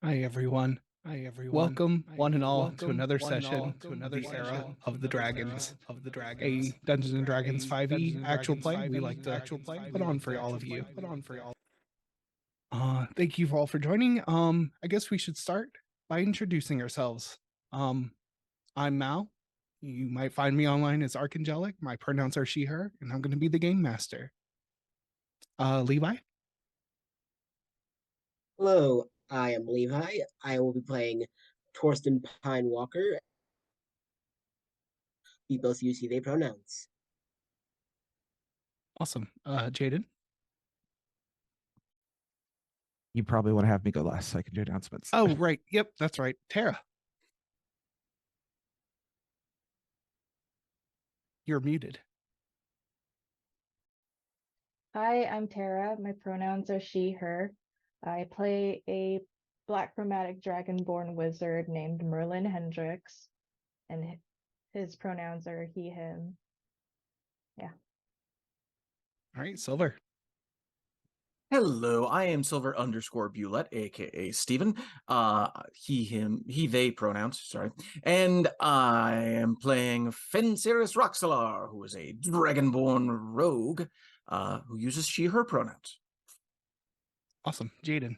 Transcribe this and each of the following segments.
Hi everyone. Welcome one and all to another session of the Era of the Dragons, a Dungeons and Dragons 5e actual play we like to put on for all of you. Thank you all for joining. I guess we should start by introducing ourselves. I'm Mal. You might find me online as Archangelic. My pronouns are she, her, and I'm going to be the game master. Levi. Hello, I am Levi. I will be playing Torsten Pine Walker. We both use he, they pronouns. Awesome. Jaden. You probably want to have me go last so I can do announcements. Oh, right. Yep, that's right. Tara. You're muted. Hi, I'm Tara. My pronouns are she, her. I play a black chromatic dragonborn wizard named Merlin Hendricks, and his pronouns are he, him. Yeah. All right, Silver. Hello, I am Silver_Bulette, aka Steven. He, him, he, they pronouns, sorry. And I am playing Fensiris Roxalar, who is a dragonborn rogue who uses she, her pronouns. Awesome. Jaden.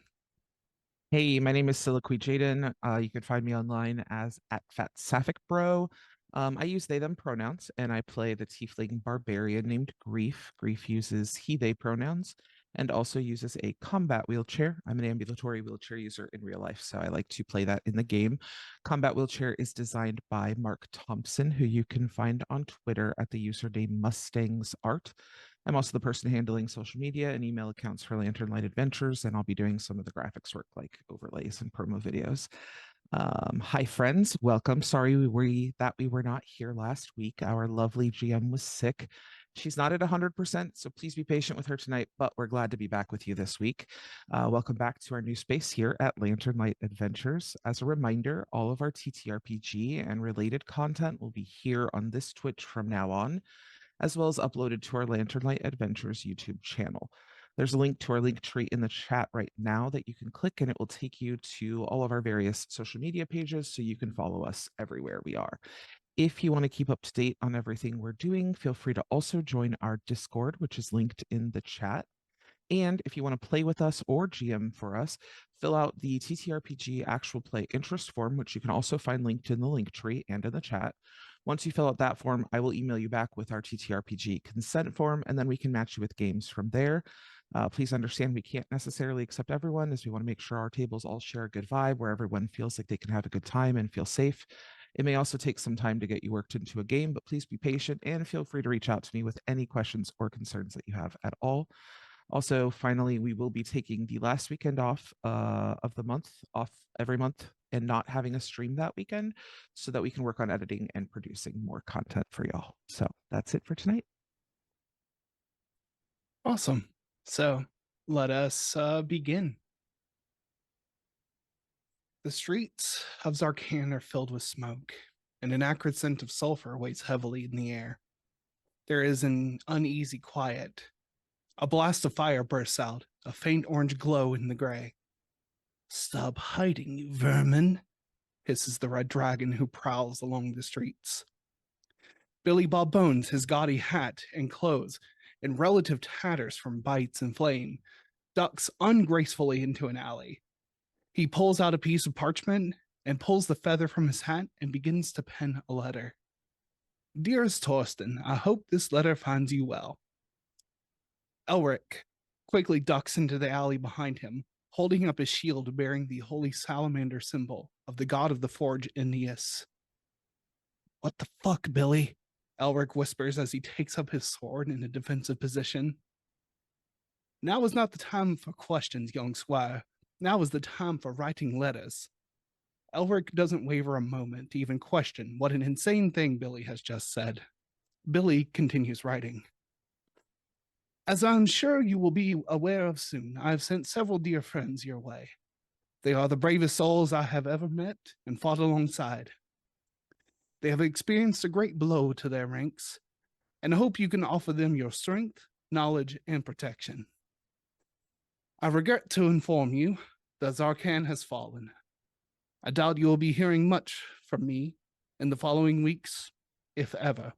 Hey, my name is Siliqui Jaden. You can find me online as @FatSapphic I use they, them pronouns, and I play the tiefling barbarian named Grief. Grief uses he, they pronouns and also uses a combat wheelchair. I'm an ambulatory wheelchair user in real life, so I like to play that in the game. Combat wheelchair is designed by Mark Thompson, who you can find on Twitter at the username Mustangs Art. I'm also the person handling social media and email accounts for Lantern Light Adventures, and I'll be doing some of the graphics work like overlays and promo videos. Hi, friends. Welcome. Sorry we were not here last week. Our lovely GM was sick. She's not at 100%, so please be patient with her tonight, but we're glad to be back with you this week. Welcome back to our new space here at Lantern Light Adventures. As a reminder, all of our TTRPG and related content will be here on this Twitch from now on, as well as uploaded to our Lantern Light Adventures YouTube channel. There's a link to our link tree in the chat right now that you can click, and it will take you to all of our various social media pages so you can follow us everywhere we are. If you want to keep up to date on everything we're doing, feel free to also join our Discord, which is linked in the chat. And if you want to play with us or GM for us, fill out the TTRPG actual play interest form, which you can also find linked in the link tree and in the chat. Once you fill out that form, I will email you back with our TTRPG consent form, and then we can match you with games from there. Please understand we can't necessarily accept everyone, as we want to make sure our tables all share a good vibe where everyone feels like they can have a good time and feel safe. It may also take some time to get you worked into a game, but please be patient and feel free to reach out to me with any questions or concerns that you have at all. Also, finally, we will be taking the last weekend off of the month, off every month, and not having a stream that weekend so that we can work on editing and producing more content for y'all. So that's it for tonight. Awesome. So let us begin. The streets of Zarkan are filled with smoke, and an acrid scent of sulfur weighs heavily in the air. There is an uneasy quiet. A blast of fire bursts out, a faint orange glow in the gray. "Stop hiding, you vermin," hisses the red dragon who prowls along the streets. Billy Bob Bones, his gaudy hat and clothes in relative tatters from bites and flame, ducks ungracefully into an alley. He pulls out a piece of parchment and pulls the feather from his hat and begins to pen a letter. "Dearest Torsten, I hope this letter finds you well." Elric quickly ducks into the alley behind him, holding up his shield bearing the holy salamander symbol of the god of the forge, Aeneas. "What the fuck, Billy?" Elric whispers as he takes up his sword in a defensive position. "Now is not the time for questions, young squire. Now is the time for writing letters." Elric doesn't waver a moment to even question what an insane thing Billy has just said. Billy continues writing. "As I'm sure you will be aware of soon, I have sent several dear friends your way. They are the bravest souls I have ever met and fought alongside. They have experienced a great blow to their ranks, and I hope you can offer them your strength, knowledge, and protection. I regret to inform you the Zarkan has fallen. I doubt you will be hearing much from me in the following weeks, if ever.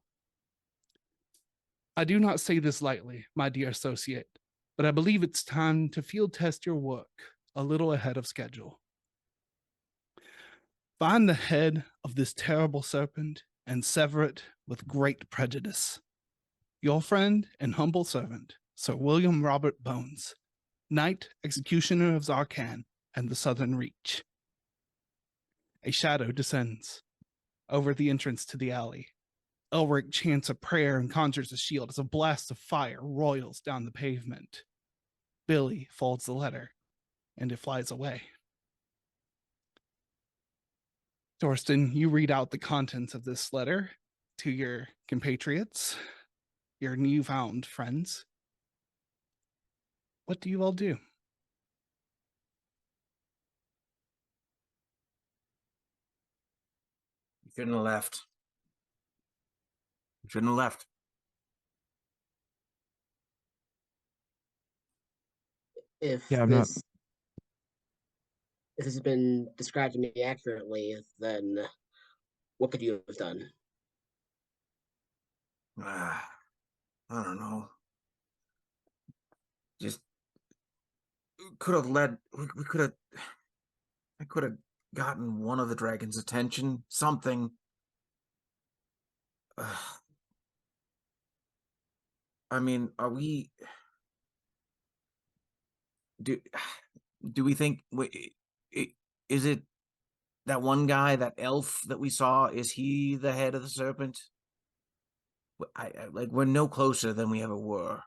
I do not say this lightly, my dear associate, but I believe it's time to field test your work a little ahead of schedule. Find the head of this terrible serpent and sever it with great prejudice. Your friend and humble servant, Sir William Robert Bones, Knight Executioner of Zarkan and the Southern Reach. A shadow descends over the entrance to the alley. Elric chants a prayer and conjures a shield as a blast of fire roils down the pavement. Billy folds the letter, and it flies away. Torsten, you read out the contents of this letter to your compatriots, your newfound friends. What do you all do? You shouldn't have left. You shouldn't have left. If Yeah, I'm not. this if this has been described to me accurately, then what could you have done? I don't know. Just could have led. We could have. I could have gotten one of the dragon's attention. Something. I mean, are we? Do we think? Is it that one guy, that elf that we saw? Is he the head of the serpent? I like we're no closer than we ever were.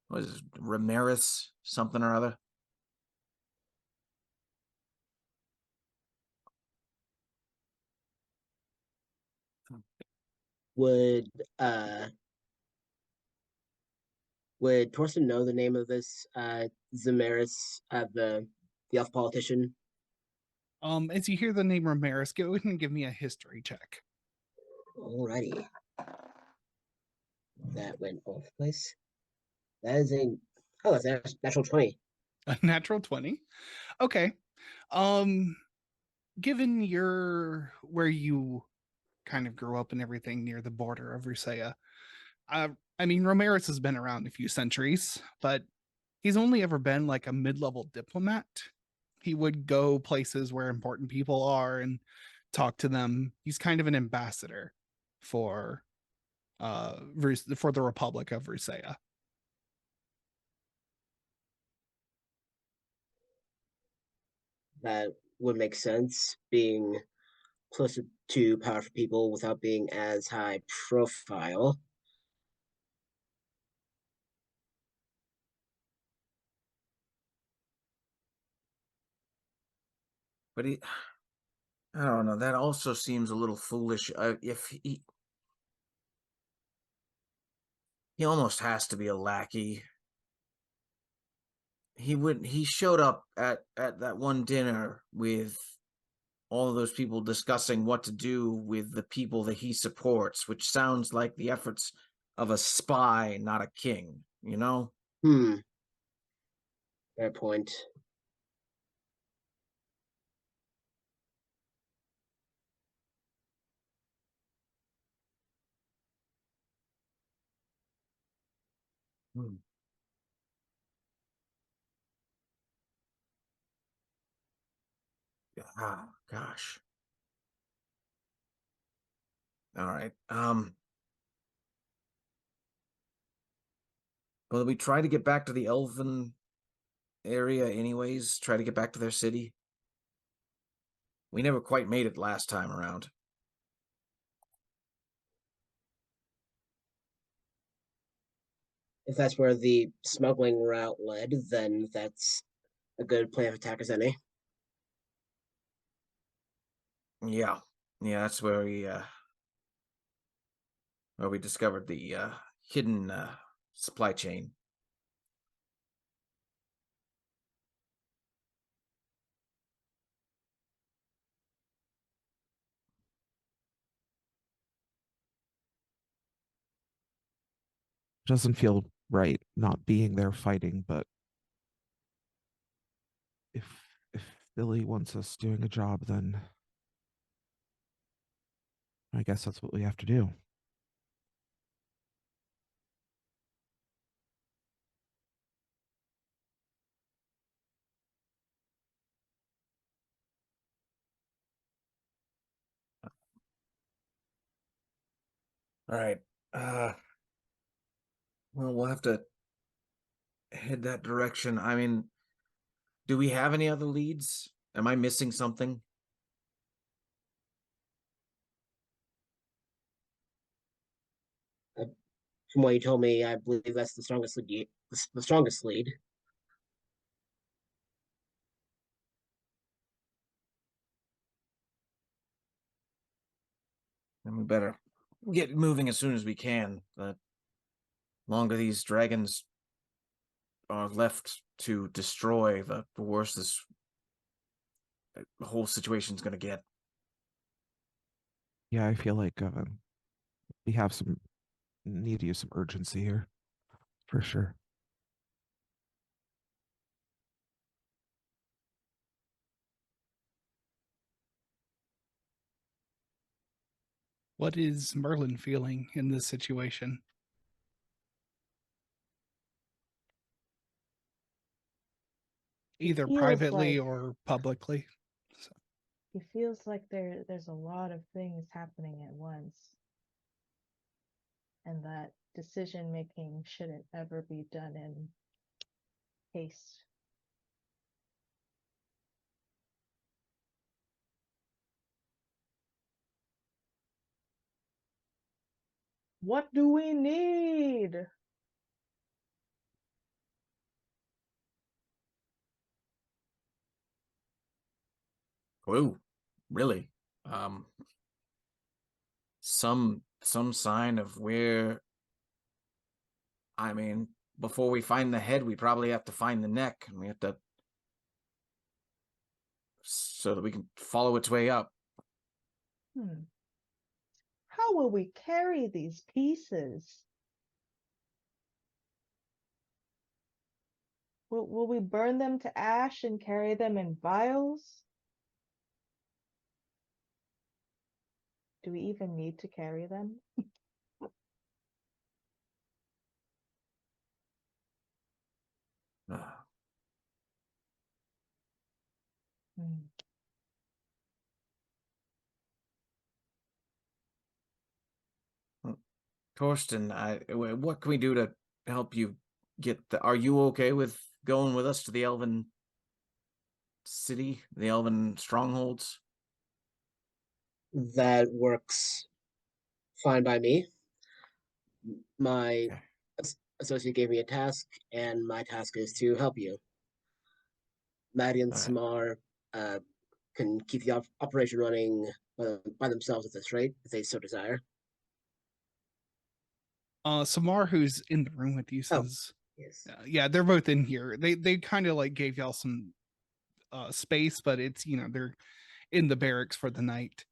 What is it, Ramirez something or other? Would uh would Torsten know the name of this Zamaris, the elf politician? As you hear the name Ramirez, go ahead and give me a history check. Alrighty. That went off place. That is that's a natural 20. A natural 20. Okay. Given your where you kind of grew up and everything near the border of Rusea, I mean, Ramirez has been around a few centuries, but he's only ever been like a mid-level diplomat. He would go places where important people are and talk to them. He's kind of an ambassador for for the Republic of Rusea. That would make sense, being closer to powerful people without being as high profile. But I don't know. That also seems a little foolish. If he almost has to be a lackey. He showed up at that one dinner with all of those people discussing what to do with the people that he supports, which sounds like the efforts of a spy, not a king, you know? Fair point. Oh, gosh. All right. Well, we try to get back to the Elven area anyways, try to get back to their city. We never quite made it last time around. If that's where the smuggling route led, then that's a good plan of attack as any. Yeah. Yeah, that's where we discovered the hidden supply chain. Doesn't feel right not being there fighting, but if Billy wants us doing a job, then I guess that's what we have to do. All right. Well, we'll have to head that direction. I mean, do we have any other leads? Am I missing something? From what you told me, I believe that's the strongest lead. The strongest lead. And we better get moving as soon as we can. The longer these dragons are left to destroy, the worse this whole situation's going to get. Yeah, I feel like we have some need to use some urgency here, for sure. What is Merlin feeling in this situation? Either feels privately like- or publicly. So, It feels like there's a lot of things happening at once. And that decision making shouldn't ever be done in haste. What do we need? Whoa, really? Some sign of where. I mean, before we find the head, we probably have to find the neck, and we have to, so that we can follow its way up. How will we carry these pieces? Will we burn them to ash and carry them in vials? Do we even need to carry them? Ah, Hmm. Torsten, what can we do to help you get the? Are you okay with going with us to the Elven city, the Elven strongholds? That works fine by me. My Okay. associate gave me a task, and my task is to help you. Maddie and All right. Samar can keep the operation running by themselves at this rate, if they so desire. Samar, who's in the room with you, Oh. says, Yes. yeah, they're both in here. They kind of like gave y'all some space, but it's, you know, they're in the barracks for the night.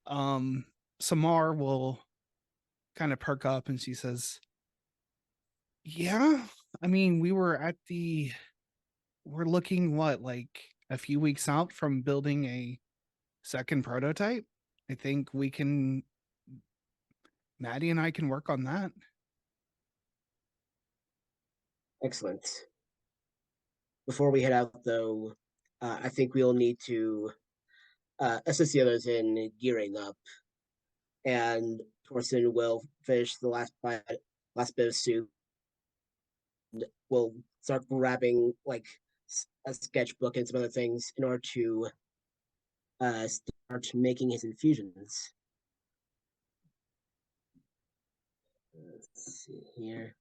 Samar will kind of perk up and she says, yeah, I mean, we're looking what, like a few weeks out from building a second prototype. I think Maddie and I can work on that. Excellent. Before we head out, though, I think we'll need to assist the others in gearing up. And Torsten will finish the last bit of soup. We'll start grabbing like a sketchbook and some other things in order to start making his infusions. Let's see here.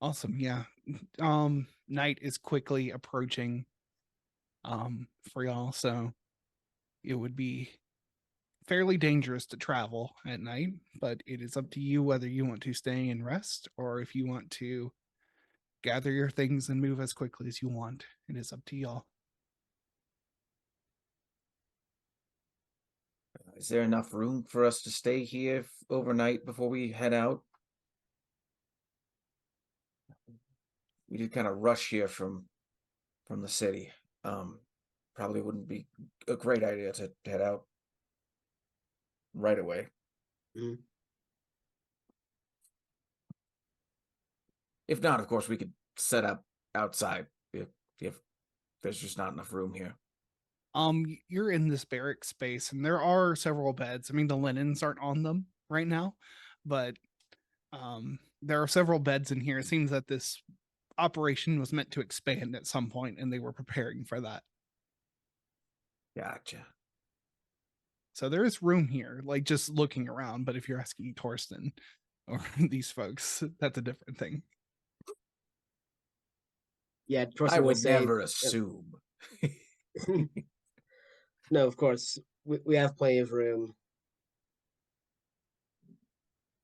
Awesome. Yeah. Night is quickly approaching for y'all, so it would be fairly dangerous to travel at night, but it is up to you whether you want to stay and rest or if you want to gather your things and move as quickly as you want. It is up to y'all. Is there enough room for us to stay here overnight before we head out? we did kind of rush here from the city. Probably wouldn't be a great idea to head out right away. Mhm. If not, of course, we could set up outside if there's just not enough room here. You're in this barrack space, and there are several beds. I mean, the linens aren't on them right now, but there are several beds in here. It seems that this operation was meant to expand at some point, and they were preparing for that. Gotcha. So there is room here, like just looking around. But if you're asking Torsten or these folks, that's a different thing. Yeah, I Torsten would would say. never assume. No, of course. We have plenty of room.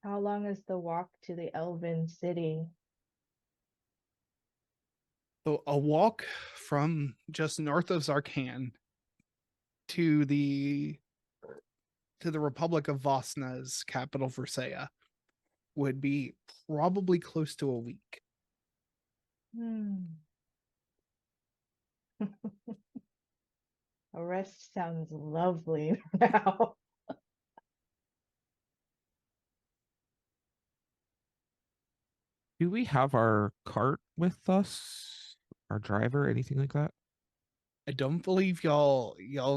How long is the walk to the Elven city? So a walk from just north of Zarkan to the Republic of Vosna's capital, Versailles, would be probably close to a week. A rest sounds lovely now. Do we have our cart with us? Our driver, anything like that? I don't believe y'all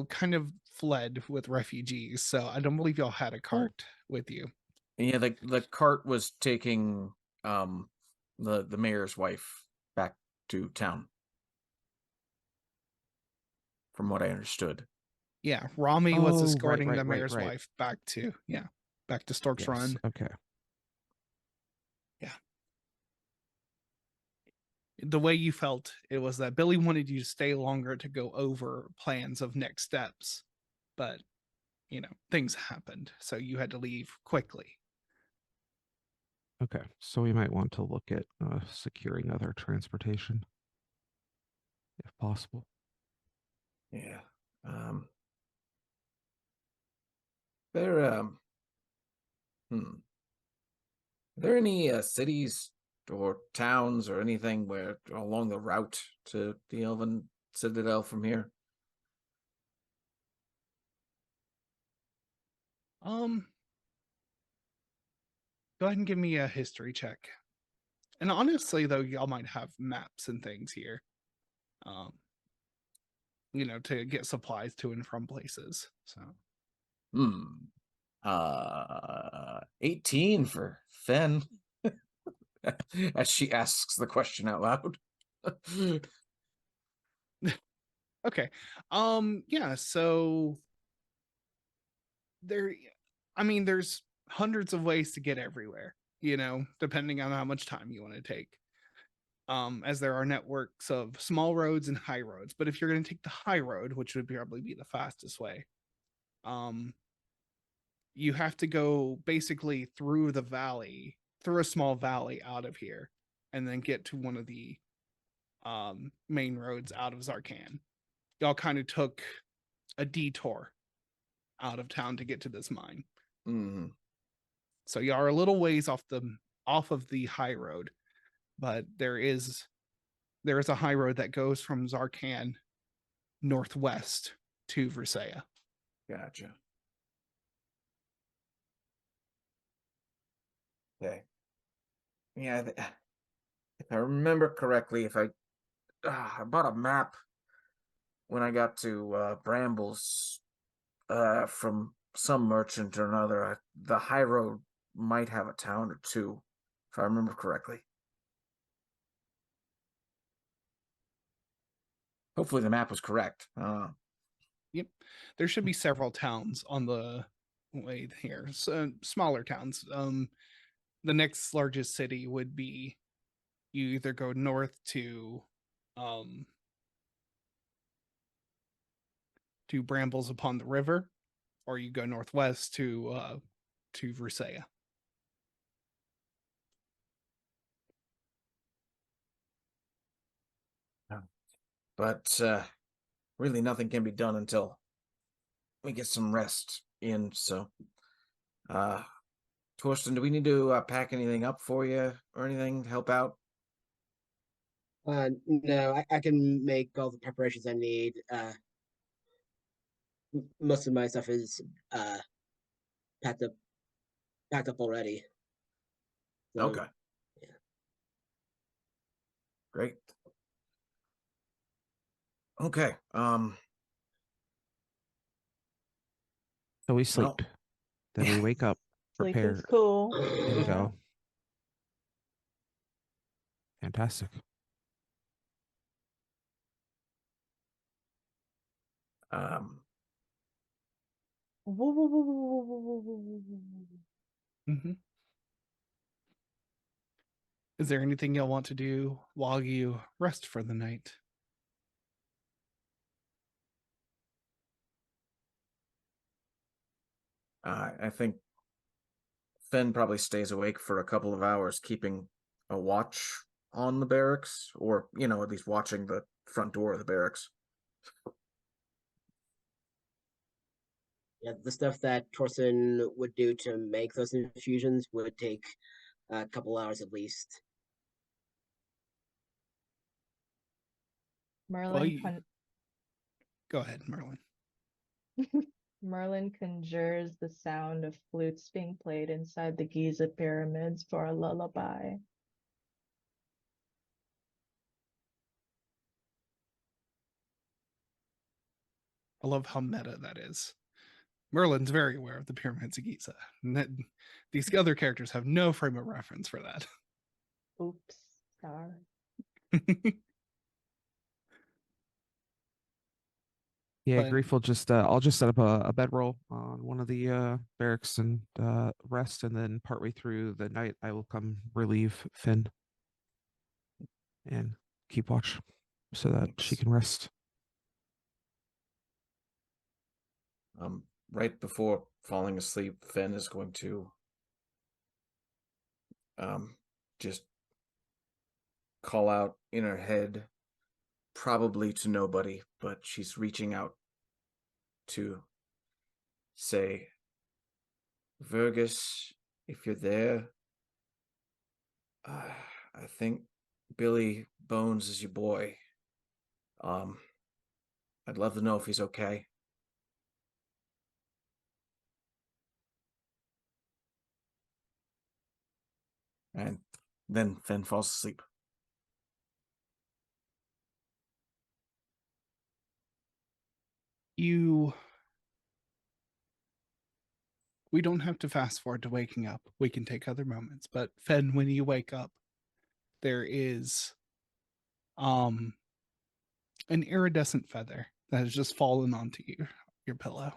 kind of fled with refugees, so I don't believe y'all had a cart with you. Yeah, the cart was taking the mayor's wife back to town. From what I understood. Yeah, Rami was Oh, escorting right, the right, mayor's right. wife back to Stork's Yes. Run. Okay. The way you felt, it was that Billy wanted you to stay longer to go over plans of next steps, but things happened, so you had to leave quickly. Okay. So we might want to look at securing other transportation, if possible. Yeah. There Are there any cities or towns or anything where along the route to the Elven Citadel from here? Go ahead and give me a history check. And honestly, though, y'all might have maps and things here. To get supplies to and from places. So 18 for Fen. As she asks the question out loud. okay. Yeah, so there's hundreds of ways to get everywhere, depending on how much time you want to take. As there are networks of small roads and high roads. But if you're going to take the high road, which would probably be the fastest way, you have to go basically through a small valley out of here, and then get to one of the main roads out of Zarkan. Y'all kind of took a detour out of town to get to this mine. Mm-hmm. So y'all are a little ways off of the high road, but there is a high road that goes from Zarkan northwest to Versailles. Gotcha. Okay. Yeah, if I remember correctly, I bought a map when I got to Brambles from some merchant or another. The high road might have a town or two, if I remember correctly. Hopefully the map was correct. Yep. There should be several towns on the way here. So smaller towns. The next largest city would be, you either go north to Brambles upon the river, or you go northwest to Versailles. But really nothing can be done until we get some rest in. So, Torsten, do we need to pack anything up for you or anything to help out? No, I can make all the preparations I need. Most of my stuff is uh packed up packed up already. So, Okay. yeah. Great. Okay. So we Well, sleep. Then we wake up, Sleep prepare, is cool. and Yeah. go. Fantastic. um, Woo, woo, woo, woo, woo, woo, woo, woo, woo, woo. Hmm. Is there anything you'll want to do while you rest for the night? I think Finn probably stays awake for a couple of hours, keeping a watch on the barracks, or at least watching the front door of the barracks. Yeah, the stuff that Torsten would do to make those infusions would take a couple hours at least. Merlin you- con- Go ahead, Merlin. Merlin conjures the sound of flutes being played inside the Giza pyramids for a lullaby. I love how meta that is. Merlin's very aware of the pyramids of Giza. These other characters have no frame of reference for that. Oops, sorry. Yeah, But- Grief will just I'll just set up a bedroll on one of the barracks and rest, and then partway through the night I will come relieve Finn and keep watch so that she Thanks. can rest. Right before falling asleep, Finn is going to just call out in her head, probably to nobody, but she's reaching out to say, Vergus, if you're there, I think Billy Bones is your boy. I'd love to know if he's okay. And then Finn falls asleep. We don't have to fast forward to waking up. We can take other moments. But Fen, when you wake up, there is an iridescent feather that has just fallen onto your pillow.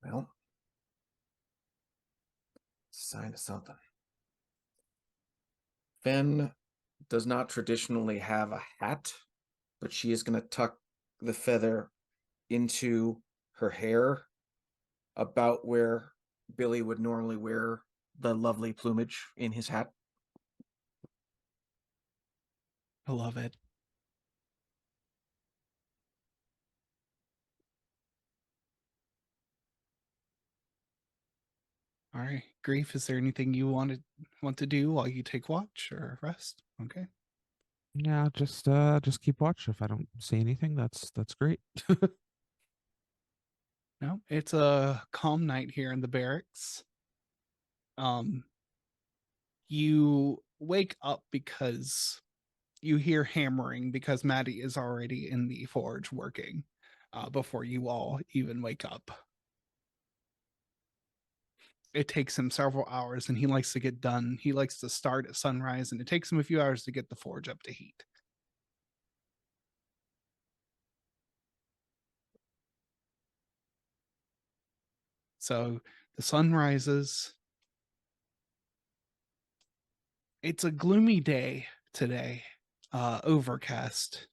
Well, sign of something. Finn does not traditionally have a hat, but she is going to tuck the feather into her hair about where Billy would normally wear the lovely plumage in his hat. I love it. All right. Grief, is there anything you want to do while you take watch or rest? Okay. Yeah, just keep watch. If I don't see anything, that's great. No, it's a calm night here in the barracks. You wake up because you hear hammering because Maddie is already in the forge working before you all even wake up. It takes him several hours and he likes to get done. He likes to start at sunrise and it takes him a few hours to get the forge up to heat. So the sun rises. It's a gloomy day today, overcast.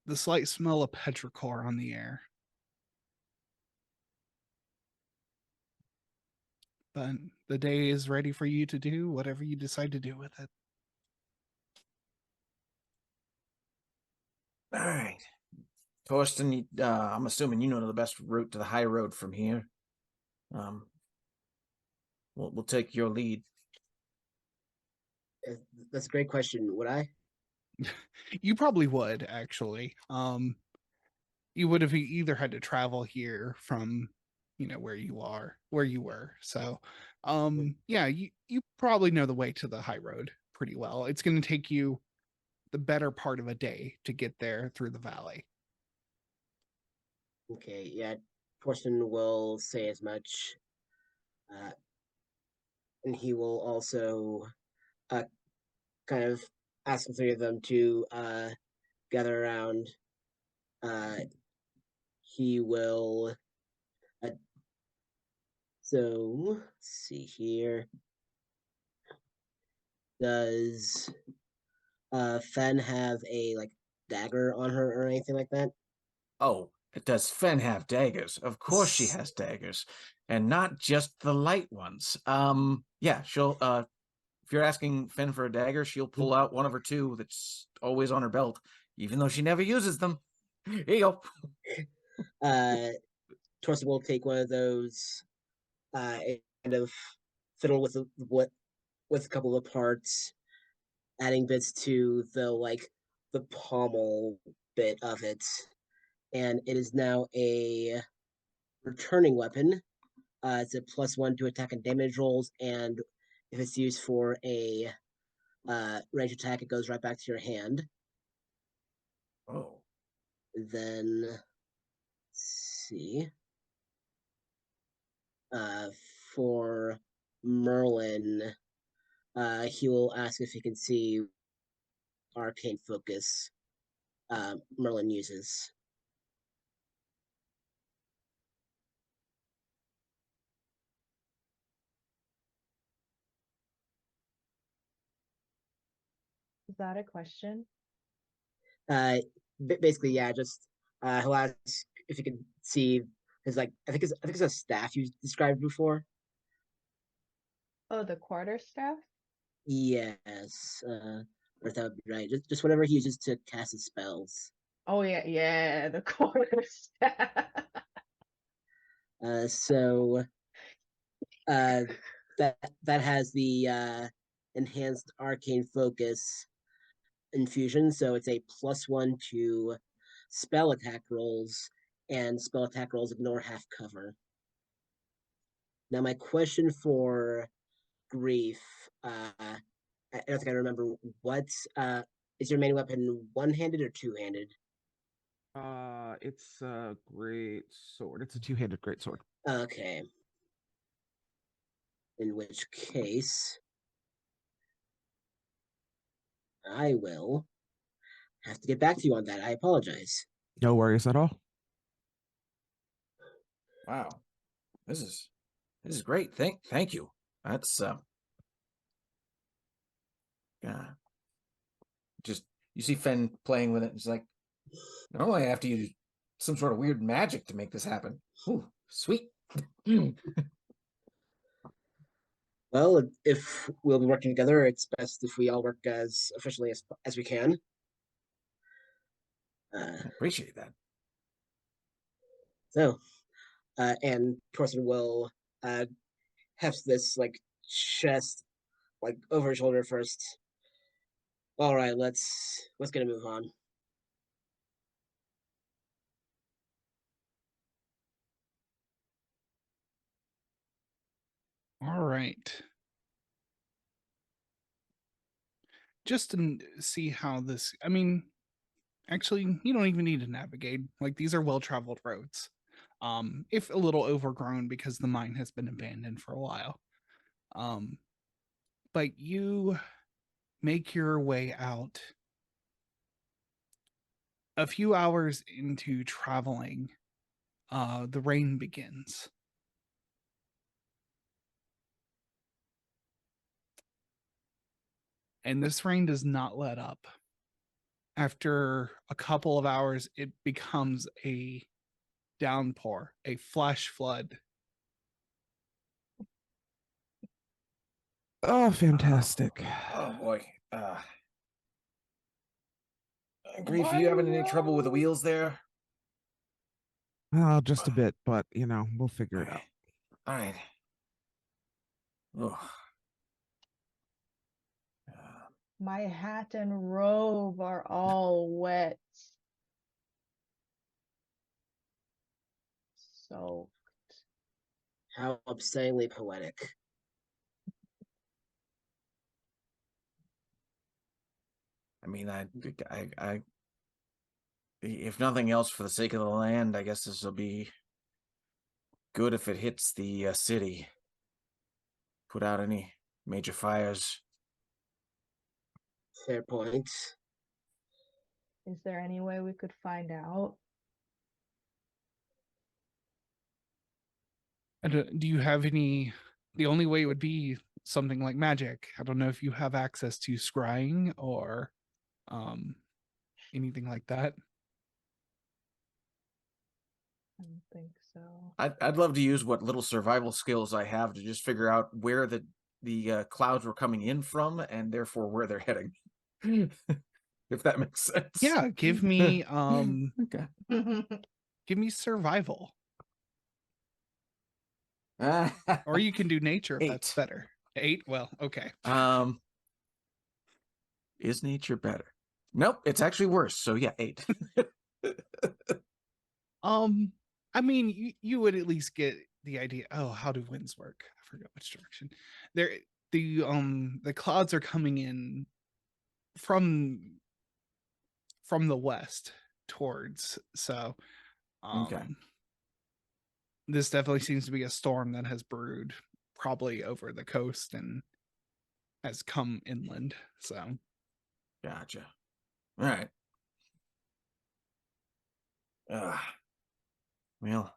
The slight smell of petrichor on the air. But the day is ready for you to do whatever you decide to do with it. All right. Torsten, I'm assuming you know the best route to the high road from here. We'll take your lead. That's a great question. Would I? You probably would actually. You would have either had to travel here from, where you were. So, yeah, you probably know the way to the high road pretty well. It's going to take you the better part of a day to get there through the valley. Okay, yeah. Torsten will say as much. And he will also kind of ask the three of them to gather around. He will. So let's see here. Does Fen have a dagger on her or anything like that? Oh, does Fen have daggers? Of course she has daggers, and not just the light ones. Yeah, she'll. If you're asking Fen for a dagger, she'll pull out one of her two that's always on her belt, even though she never uses them. Here you go. Torsten will take one of those, and kind of fiddle with with a couple of parts, adding bits to the pommel bit of it, and it is now a returning weapon. It's a +1 to attack and damage rolls, and if it's used for a range attack, it goes right back to your hand. Oh. Then let's see. For Merlin, he will ask if he can see arcane focus Merlin uses. Is that a question? Basically, yeah. Just he'll ask if you can see his I think it's a staff you described before. Oh, the quarterstaff? Yes, or that would be right. Just whatever he uses to cast his spells. Oh yeah, the quarterstaff. So that has the enhanced arcane focus infusion, so it's a +1 to spell attack rolls, and spell attack rolls ignore half cover. Now, my question for Grief, I don't think I remember what is your main weapon, one-handed or two-handed? It's a great sword. It's a two-handed great sword. Okay. In which case, I will have to get back to you on that. I apologize. No worries at all. Wow. This is great. Thank you. That's just you see Fen playing with it. It's like normally I have to use some sort of weird magic to make this happen. Ooh, sweet. Well, if we'll be working together, it's best if we all work as efficiently as we can. Appreciate that. So, and Torsten will heft this chest over his shoulder first. All right, let's get a move on. All right. Just to see how this, actually, you don't even need to navigate. These are well-traveled roads. If a little overgrown because the mine has been abandoned for a while. But you make your way out. A few hours into traveling, the rain begins. And this rain does not let up. After a couple of hours, it becomes a downpour, a flash flood. Oh, fantastic. Oh boy. Grief, you having any trouble with the wheels there? Oh, just a bit, but we'll figure it out. All right. Oh. My hat and robe are all wet. So How upsettingly poetic. I mean, if nothing else, for the sake of the land, I guess this will be good if it hits the city. Put out any major fires. Fair point. is there any way we could find out? And do you have any? The only way would be something like magic. I don't know if you have access to scrying or anything like that. I don't think so. I'd love to use what little survival skills I have to just figure out where the clouds were coming in from, and therefore where they're heading. If that makes sense. Yeah, give me Okay. give me survival. Or you can do nature if that's 8. better. 8? Well, okay. Is nature better? Nope, it's actually worse. So yeah, 8. I mean, you would at least get the idea. Oh, how do winds work? I forgot which direction. The clouds are coming in from the west towards. So Okay. this definitely seems to be a storm that has brewed probably over the coast and has come inland. So Gotcha. All right. Well,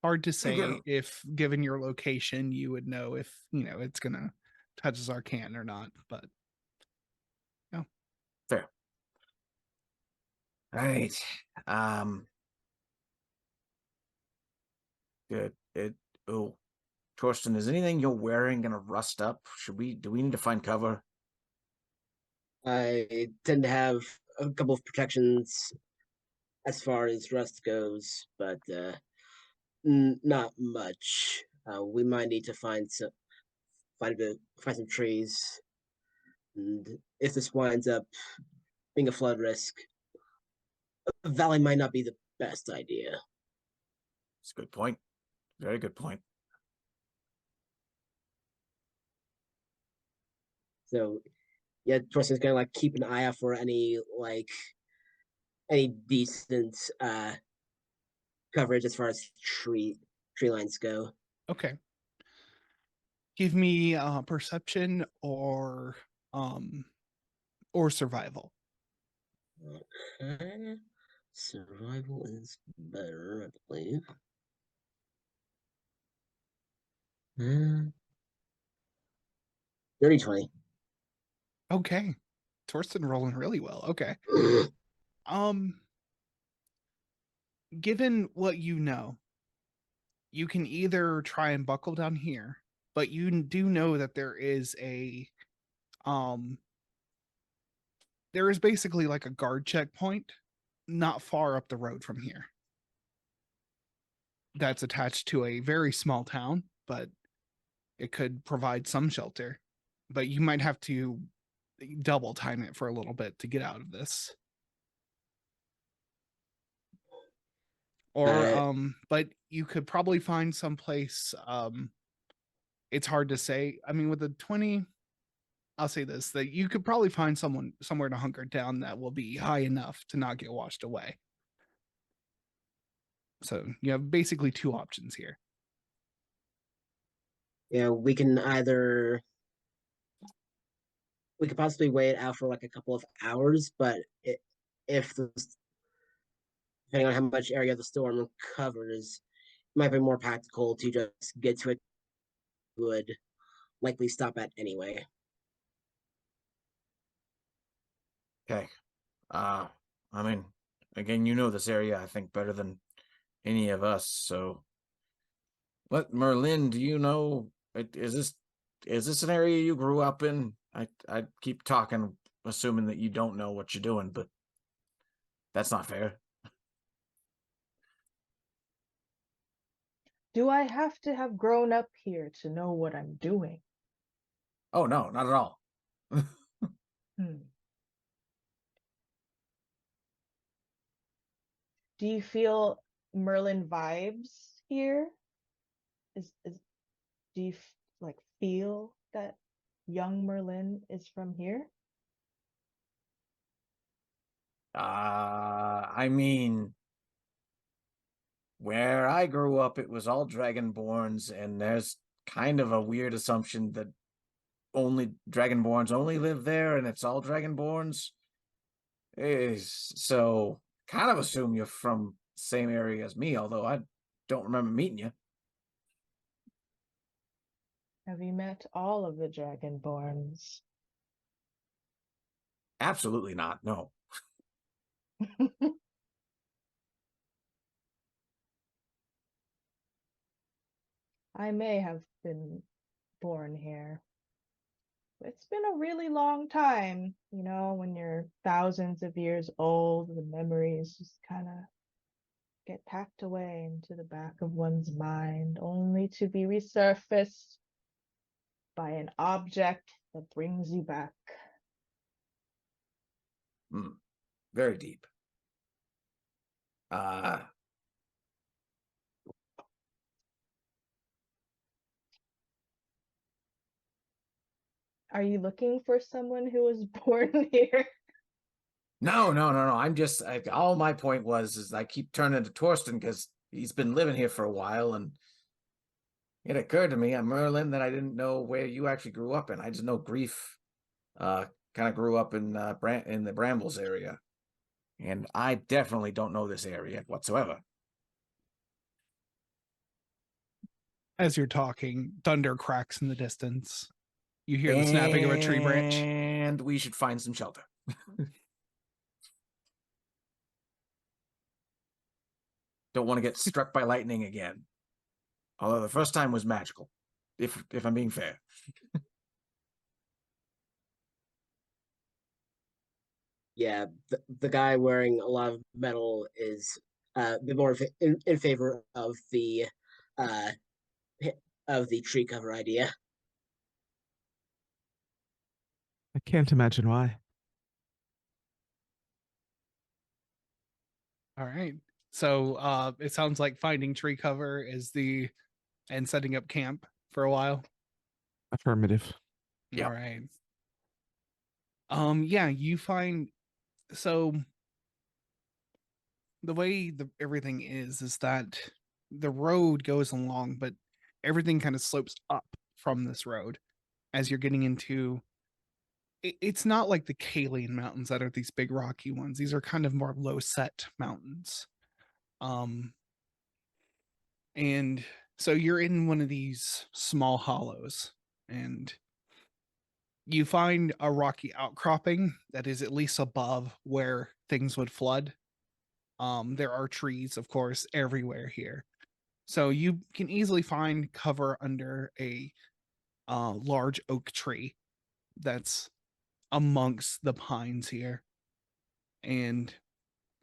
hard to say Okay. if given your location you would know if it's gonna touch Zarkan or not, but fair. All right. Good. Torsten, is anything you're wearing gonna rust up? Do we need to find cover? I tend to have a couple of protections as far as rust goes, but not much. We might need to find some trees, and if this winds up being a flood risk, a valley might not be the best idea. It's a good point. Very good point. So, yeah, Torsten's gonna like keep an eye out for any decent coverage as far as tree lines go. okay. Give me perception or survival. Okay. Survival is better, I believe. 30-20. Okay. Torsten rolling really well. Okay. Given what you know, you can either try and buckle down here, but you do know that there is basically like a guard checkpoint not far up the road from here. That's attached to a very small town, but it could provide some shelter. But you might have to double time it for a little bit to get out of this. Or but you could probably find someplace. It's hard to say. I mean, with a 20, I'll say this, that you could probably find somewhere to hunker down that will be high enough to not get washed away. So you have basically 2 options here. Yeah, we could possibly wait out for like a couple of hours, but depending on how much area the storm covers, it might be more practical to just get to it. Would likely stop at anyway. Okay. I mean, again, you know this area, I think, better than any of us. So, Merlin, do you know? Is this an area you grew up in? I keep talking assuming that you don't know what you're doing, but that's not fair. Do I have to have grown up here to know what I'm doing? Oh no, not at all. Hmm. Do you feel Merlin vibes here? Is do you like feel that young Merlin is from here? I mean, where I grew up, it was all Dragonborns, and there's kind of a weird assumption that only Dragonborns only live there, and it's all Dragonborns. Is so kind of assume you're from the same area as me, although I don't remember meeting you. Have you met all of the Dragonborns? Absolutely not. No. I may have been born here. It's been a really long time, you know, when you're thousands of years old, the memories just kind of get packed away into the back of one's mind, only to be resurfaced by an object that brings you back. Very deep. Uh, Are you looking for someone who was born here? no. I'm just all my point was is I keep turning to Torsten because he's been living here for a while, and it occurred to me, I'm Merlin, that I didn't know where you actually grew up in. I just know Grief kind of grew up in in the Brambles area. And I definitely don't know this area whatsoever. As you're talking, thunder cracks in the distance. You hear the snapping of a tree branch. And we should find some shelter. Don't want to get struck by lightning again. Although the first time was magical, if I'm being fair. Yeah, the guy wearing a lot of metal is a bit more in favor uh of the tree cover idea. I can't imagine why. All right. So it sounds like finding tree cover is and setting up camp for a while. Affirmative. Yep. All right. Yeah, you find so the way everything is that the road goes along, but everything kind of slopes up from this road as you're getting into it's not like the Kaleen Mountains that are these big rocky ones. These are kind of more low set mountains. And so you're in one of these small hollows and you find a rocky outcropping that is at least above where things would flood. There are trees, of course, everywhere here. So you can easily find cover under a large oak tree that's amongst the pines here and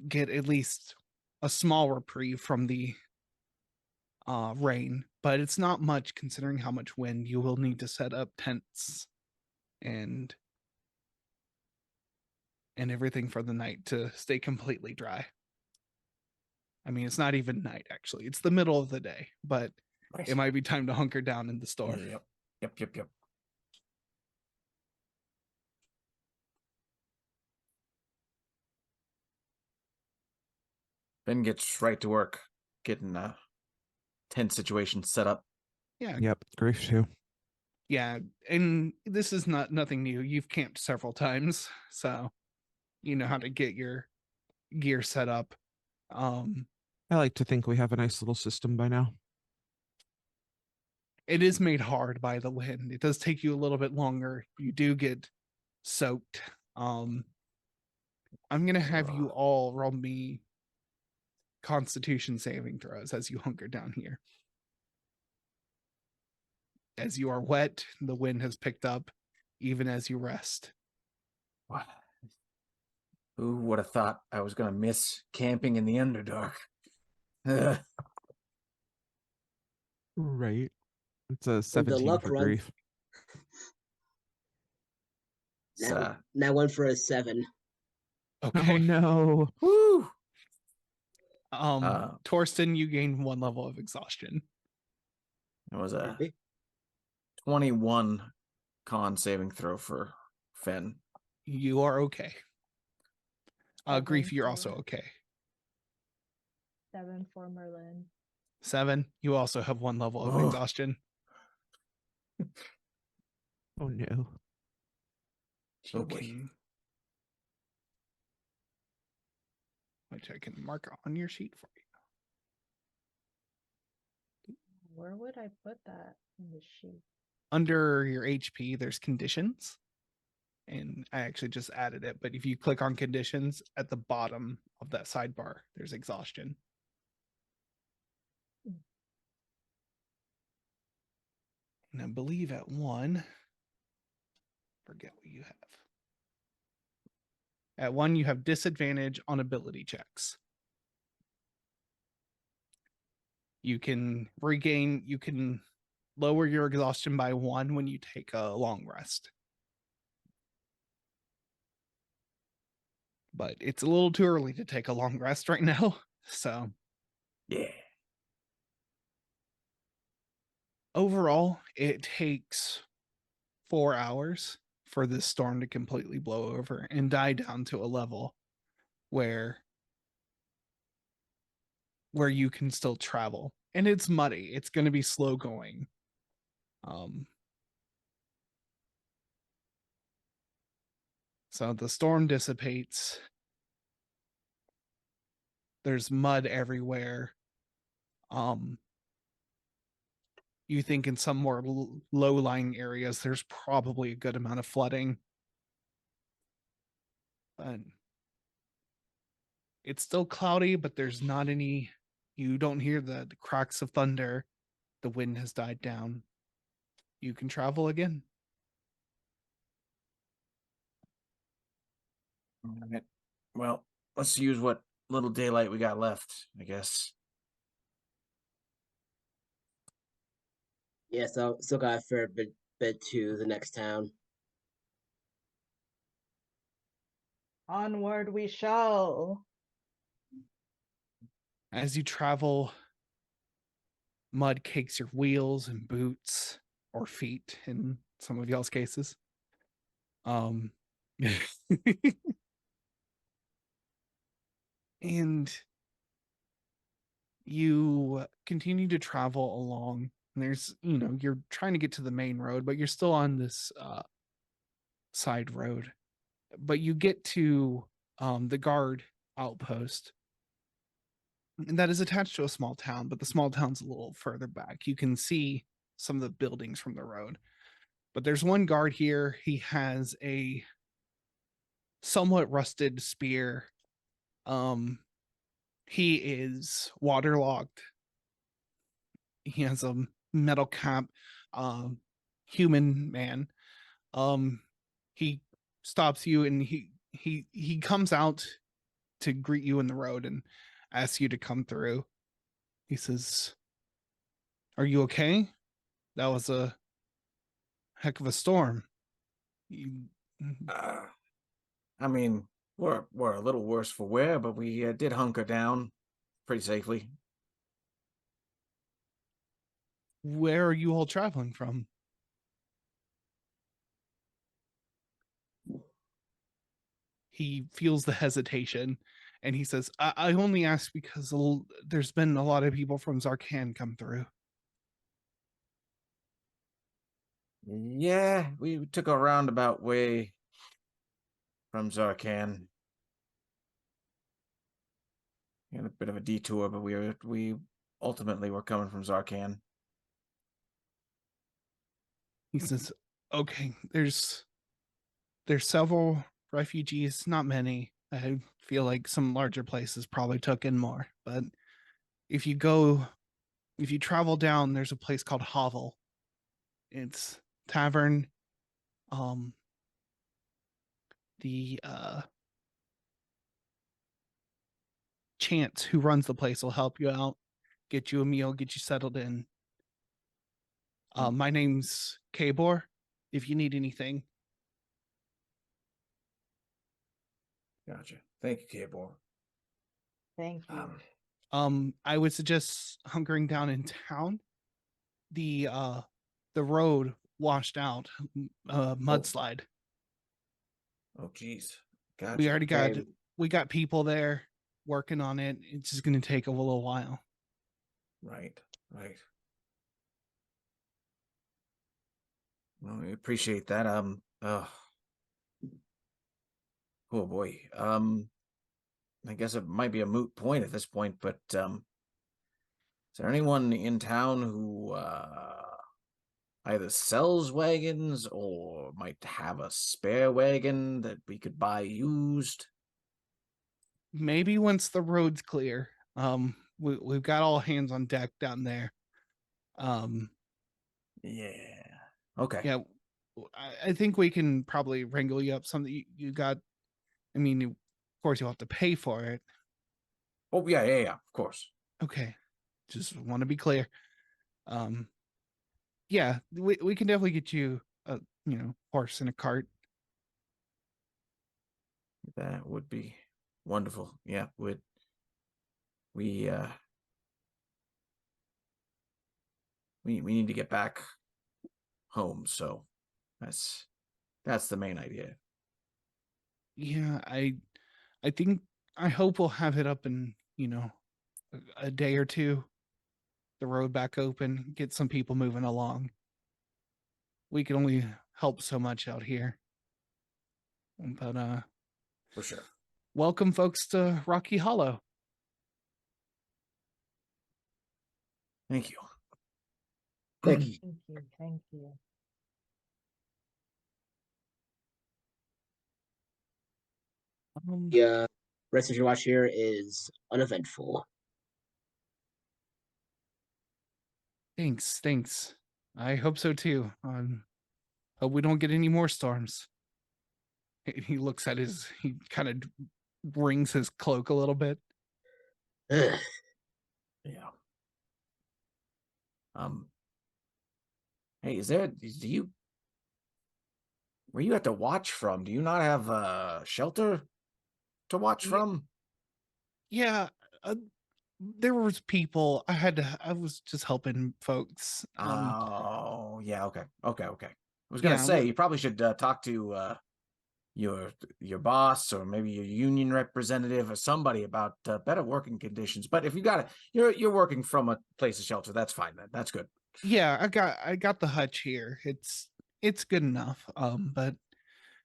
get at least a small reprieve from the rain, but it's not much considering how much wind. You will need to set up tents and everything for the night to stay completely dry. I mean, it's not even night actually. It's the middle of the day, but Right. it might be time to hunker down in the store. Yep. Ben gets right to work getting a tent situation set up. Yeah. Yep. Grief too. Yeah, and this is nothing new. You've camped several times, so you know how to get your gear set up. I like to think we have a nice little system by now. It is made hard by the wind. It does take you a little bit longer. You do get soaked. I'm gonna have you all roll me Constitution saving throws as you hunker down here. As you are wet, the wind has picked up, even as you rest. What? Who would have thought I was gonna miss camping in the Underdark? Ugh. Right. It's a the 17 luck for runs. grief. It's, Now one for a 7. Okay. Oh no. woo! Torsten, you gain 1 level of exhaustion. It was a Happy. 21 con saving throw for Finn. You are okay. Grief, Seven you're for- also okay. 7 for Merlin. 7, you also have 1 level of Oh. exhaustion. Oh no. Okay. Which I can mark on your sheet for you. Where would I put that in the sheet? Under your HP, there's conditions. And I actually just added it. But if you click on conditions at the bottom of that sidebar, there's exhaustion. And I believe at 1, forget what you have. At 1, you have disadvantage on ability checks. You can lower your exhaustion by 1 when you take a long rest. But it's a little too early to take a long rest right now. So Yeah. overall, it takes 4 hours for this storm to completely blow over and die down to a level where you can still travel. And it's muddy. It's going to be slow going. So the storm dissipates. There's mud everywhere. You think in some more low-lying areas, there's probably a good amount of flooding. But it's still cloudy, but there's not any, you don't hear the cracks of thunder. The wind has died down. You can travel again. All right. Well, let's use what little daylight we got left, I guess. Yeah, so still got a fair bit to the next town. Onward we shall. As you travel, mud cakes your wheels and boots or feet in some of y'all's cases. And you continue to travel along. And there's, you're trying to get to the main road, but you're still on this side road. But you get to the guard outpost. And that is attached to a small town, but the small town's a little further back. You can see some of the buildings from the road. But there's one guard here. He has a somewhat rusted spear. He is waterlogged. He has a metal cap, human man. He stops you and he comes out to greet you in the road and asks you to come through. He says, "Are you okay? That was a heck of a storm." I mean, we're a little worse for wear, but we did hunker down pretty safely. Where are you all traveling from? He feels the hesitation and he says, I only ask because there's been a lot of people from Zarkan come through. Yeah, we took a roundabout way from Zarkan. We had a bit of a detour, but we ultimately were coming from Zarkan. He says, okay, there's several refugees, not many. I feel like some larger places probably took in more, but if you travel down, there's a place called Hovel. It's tavern. the Chance, who runs the place, will help you out, get you a meal, get you settled in. My name's Kabor. If you need anything, Gotcha. Thank you, Kabor. Thank you. I would suggest hunkering down in town. The road washed out, mudslide. Oh, geez. Gotcha. We already got Okay. we got people there working on it. It's just going to take a little while. Right. Well, we appreciate that. Oh boy. I guess it might be a moot point at this point, but is there anyone in town who either sells wagons or might have a spare wagon that we could buy used? Maybe once the road's clear. We've got all hands on deck down there. Yeah. Okay. Yeah, I think we can probably wrangle you up something. You got, I mean, of course you'll have to pay for it. Oh, yeah, of course. Okay, just want to be clear. Yeah, we can definitely get you a horse and a cart. That would be wonderful. Yeah, we need to get back home, so that's the main idea. Yeah, I think, I hope we'll have it up in a day or two. The road back open, get some people moving along. We can only help so much out here. But For sure. welcome folks to Rocky Hollow. Thank you. Thank you. Thank you. Thank you. The rest of your watch here is uneventful. Thanks. I hope so too. Hope we don't get any more storms. He looks at he kind of wrings his cloak a little bit. Ugh. Yeah. Hey, where you at to watch from? Do you not have a shelter to watch from? Yeah, there was people. I was just helping folks. Oh, yeah. Okay. I was gonna Yeah, say you probably should talk to your boss or maybe your union representative or somebody about better working conditions. But if you got it, you're working from a place of shelter. That's fine. That's good. yeah, I got the hutch here. It's good enough. But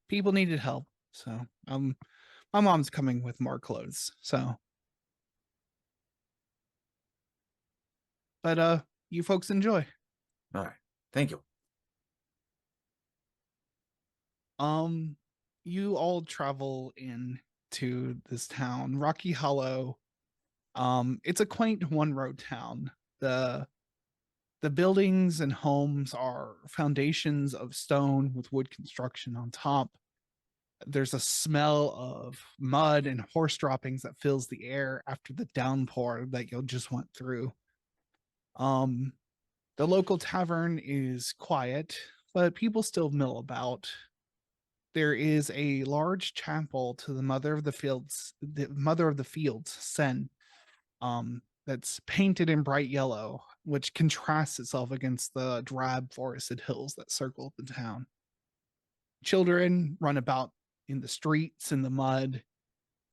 people needed help, so my mom's coming with more clothes. So, but you folks enjoy. All right. Thank you. You all travel into this town, Rocky Hollow. It's a quaint one road town. The buildings and homes are foundations of stone with wood construction on top. There's a smell of mud and horse droppings that fills the air after the downpour that you just went through. The local tavern is quiet, but people still mill about. There is a large chapel to the mother of the fields, Sen, that's painted in bright yellow, which contrasts itself against the drab forested hills that circle the town. Children run about in the streets in the mud.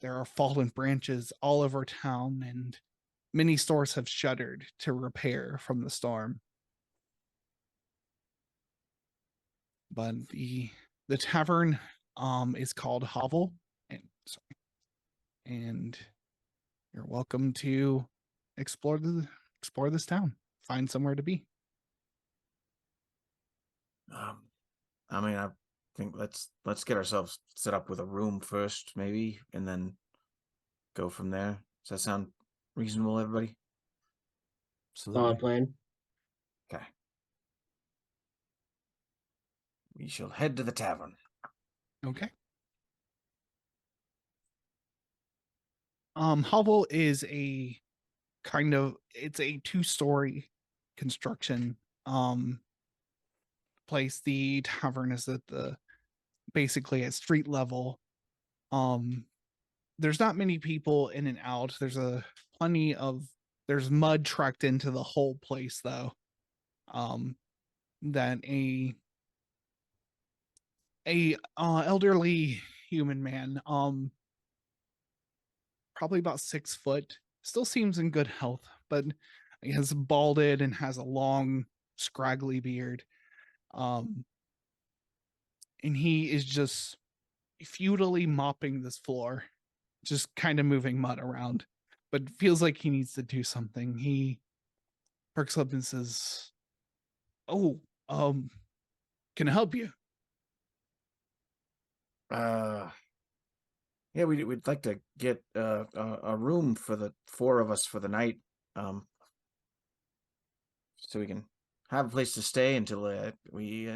There are fallen branches all over town, and many stores have shuttered to repair from the storm. But the tavern is called Hovel, and you're welcome to explore this town, find somewhere to be. I mean, I think let's get ourselves set up with a room first, maybe, and then go from there. Does that sound reasonable, everybody? Solid plan. Okay. We shall head to the tavern. Okay. Hovel is a kind of, it's a 2-story construction place. The tavern is at the basically at street level. There's not many people in and out. There's there's mud trucked into the whole place though. That a elderly human man, probably about 6 foot, still seems in good health, but he has balded and has a long, scraggly beard. And he is just futilely mopping this floor, just kind of moving mud around, but feels like he needs to do something. He perks up and says, "Oh, can I help you?" Yeah, we'd like to get a room for the 4 of us for the night, so we can have a place to stay until we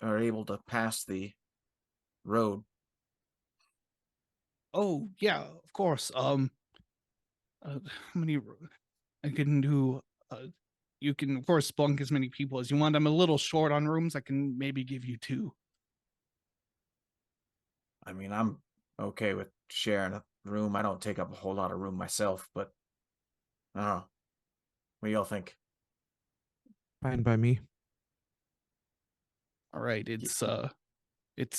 are able to pass the road. Oh, yeah, of course. How many I can do? You can, of course, splunk as many people as you want. I'm a little short on rooms. I can maybe give you 2. I mean, I'm okay with sharing a room. I don't take up a whole lot of room myself, but I don't know. What do y'all think? Fine by me. All right, it's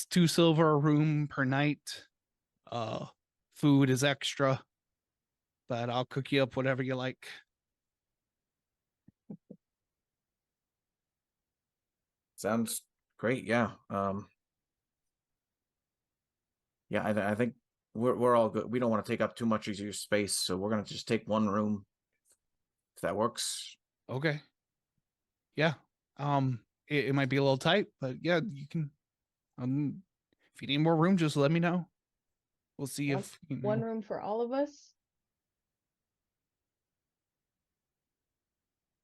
2 silver a room per night. Food is extra, but I'll cook you up whatever you like. Sounds great. Yeah. Yeah, I think we're all good. We don't want to take up too much of your space, so we're gonna just take one room. If that works. Okay. Yeah. It might be a little tight, but yeah, you can. If you need more room, just let me know. We'll see One- if you know. One room for all of us.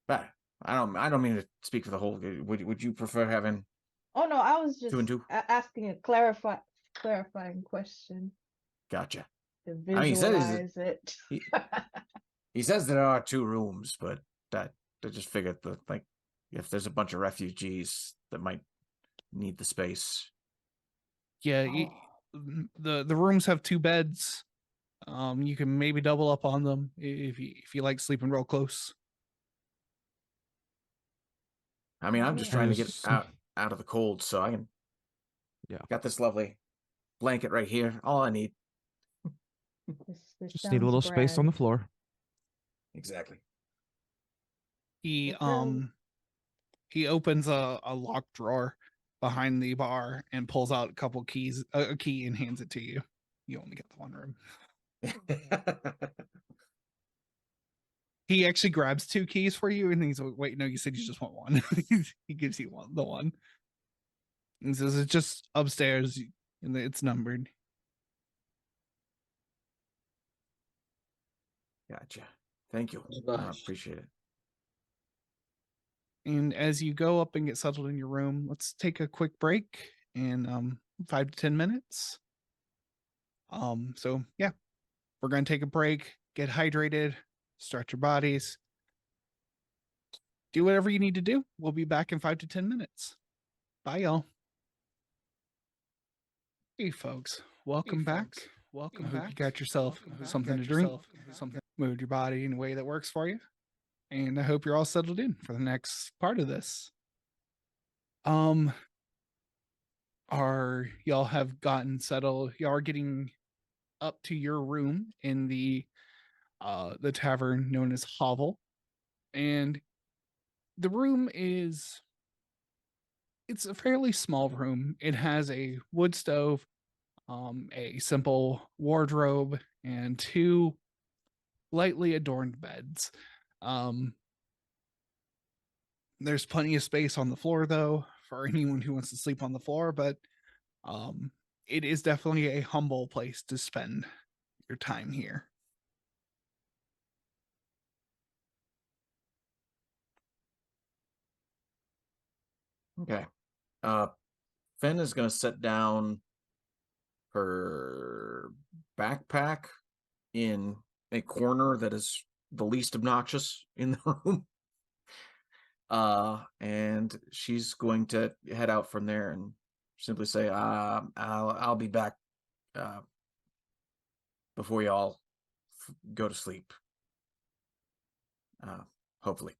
But I don't mean to speak for the whole. Would you prefer having Oh no, I was 2 and just 2? asking a clarifying question Gotcha. to I mean, he says visualize it. he says there are 2 rooms, but that I just figured that, like, if there's a bunch of refugees that might need the space. Yeah, the rooms have 2 beds. You can maybe double up on them if you like sleeping real close. I mean, I'm just trying to get Yes. out of the cold, so I can. Yeah. Got this lovely blanket right here. All I need. This Just need a sounds little space on the grand. floor. Exactly. He Well, he opens a locked drawer behind the bar and pulls out a couple keys, a key, and hands it to you. You only get the one room. He actually grabs 2 keys for you, and he's like, "Wait, no, you said you just want one." He gives you the one. And says it's just upstairs, and it's numbered. Gotcha. Thank you. Thank you I much. appreciate it. And as you go up and get settled in your room, let's take a quick break in 5 to 10 minutes. So yeah, we're gonna take a break, get hydrated, stretch your bodies, do whatever you need to do. We'll be back in 5 to 10 minutes. Bye, y'all. Hey, folks, welcome back. Welcome I hope you got yourself something to drink, something moved your body in a way that works for you. And I hope you're all settled in for the next part of this. Are y'all have gotten settled? Y'all are getting up to your room in the tavern known as Hovel. And the room is, it's a fairly small room. It has a wood stove, a simple wardrobe, and 2 lightly adorned beds. There's plenty of space on the floor though for anyone who wants to sleep on the floor, but it is definitely a humble place to spend your time here. Okay. Finn is gonna set down her backpack in a corner that is the least obnoxious in the room. And she's going to head out from there and simply say, I'll be back before y'all go to sleep. Hopefully.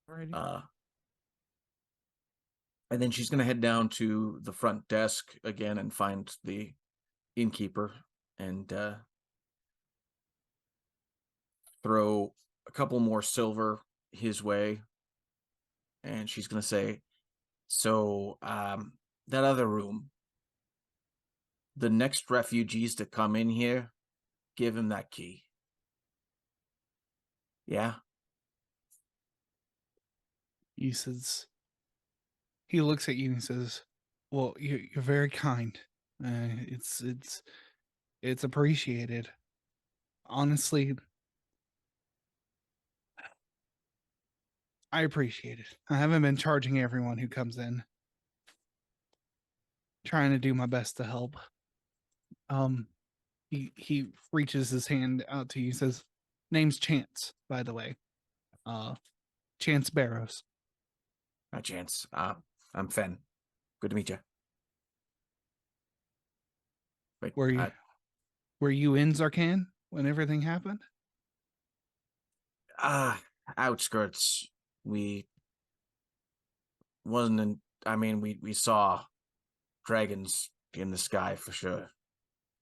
Alrighty. And then she's going to head down to the front desk again and find the innkeeper and throw a couple more silver his way. And she's going to say, so that other room, the next refugees to come in here, give him that key. Yeah? He says, he looks at you and says, well, you're very kind. It's appreciated. Honestly, I appreciate it. I haven't been charging everyone who comes in. Trying to do my best to help. He reaches his hand out to you, says, name's Chance, by the way. Chance Barrows. Hi, Chance. I'm Fen. Good to meet you. Wait, Were you in Zarkan when everything happened? Outskirts. We wasn't in, I mean, we saw dragons in the sky for sure.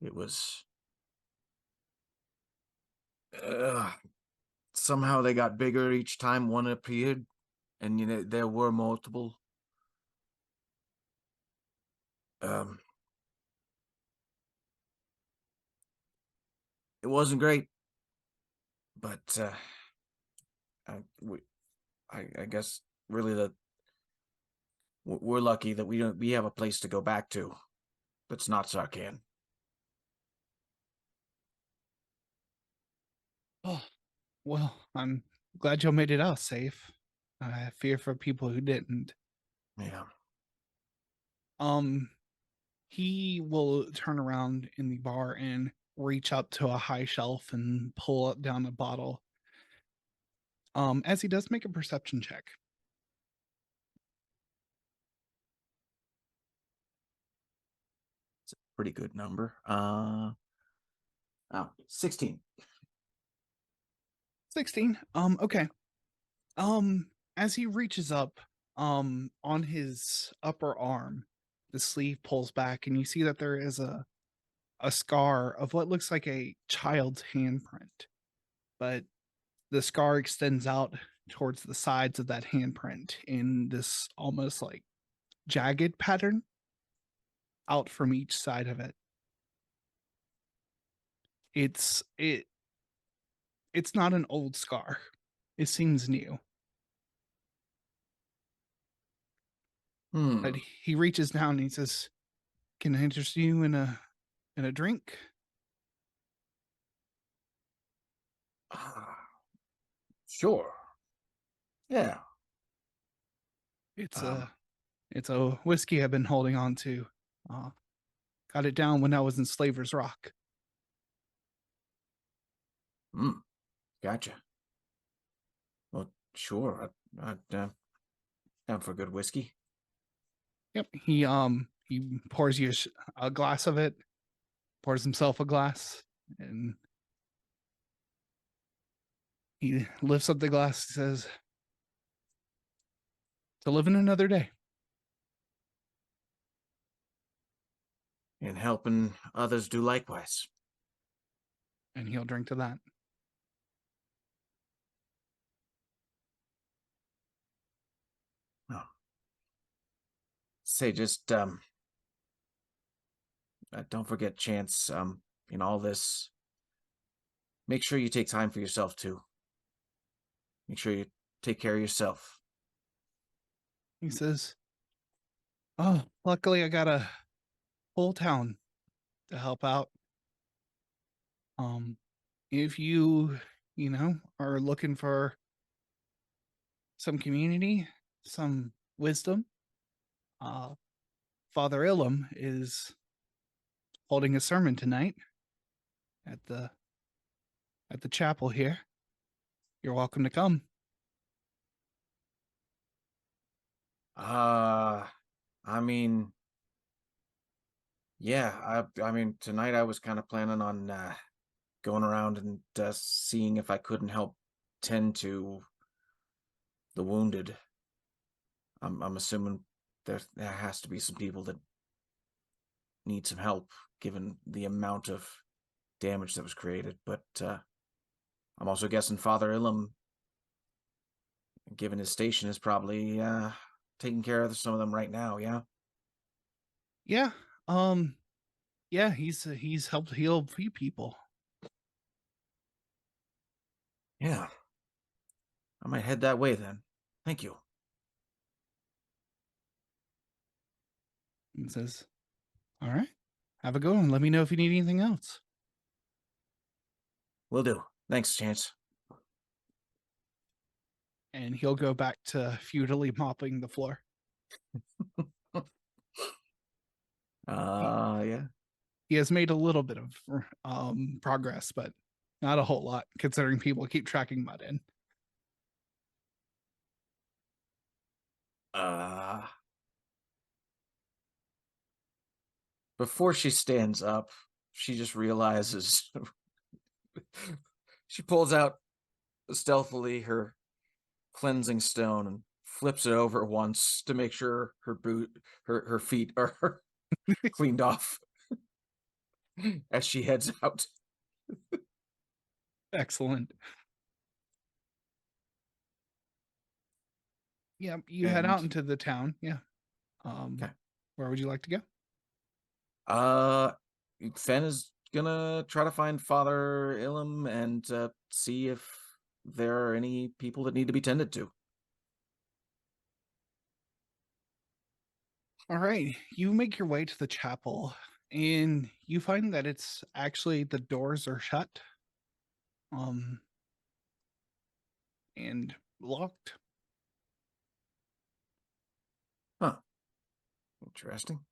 It was somehow they got bigger each time one appeared, and you know there were multiple. It wasn't great, but I guess really we're lucky that we have a place to go back to that's not Zarkan. Oh, well, I'm glad y'all made it out safe. I fear for people who didn't. Yeah. He will turn around in the bar and reach up to a high shelf and pull up down a bottle. As he does, make a perception check. It's a pretty good number. 16. 16. Okay. As he reaches up, on his upper arm, the sleeve pulls back and you see that there is a scar of what looks like a child's handprint, but the scar extends out towards the sides of that handprint in this almost like jagged pattern out from each side of it. It's not an old scar. It seems new. But he reaches down and he says, "Can I interest you in a drink?" Sure. Yeah. It's a whiskey I've been holding on to. Got it down when I was in Slaver's Rock. Gotcha. Well, sure. I'm down for good whiskey. Yep. He pours you a glass of it, pours himself a glass, and he lifts up the glass and says, "To live in another day." And helping others do likewise. And he'll drink to that. Oh. Say, just don't forget, Chance. In all this, make sure you take time for yourself too. Make sure you take care of yourself. He says, "Oh, luckily I got a whole town to help out. If you are looking for some community, some wisdom, Father Ilum is holding a sermon tonight. at the chapel here, you're welcome to come. I mean, yeah, I mean, tonight I was kind of planning on going around and seeing if I couldn't help tend to the wounded. I'm assuming there has to be some people that need some help, given the amount of damage that was created. But I'm also guessing Father Ilum, given his station, is probably taking care of some of them right now. Yeah. Yeah. Yeah, he's helped heal a few people. Yeah. I might head that way then. Thank you. And says, "All right, have a good one. Let me know if you need anything else." Will do. Thanks, Chance. And he'll go back to futilely mopping the floor. Yeah. He has made a little bit of progress, but not a whole lot, considering people keep tracking mud in. Before she stands up, she just realizes she pulls out stealthily her cleansing stone and flips it over once to make sure her feet are cleaned off as she heads out. Excellent. Yeah, you head out And- into the town. Yeah. Okay. Where would you like to go? Fen is gonna try to find Father Ilum and see if there are any people that need to be tended to. All right, you make your way to the chapel, and you find that it's actually the doors are shut, and locked. Huh. Interesting.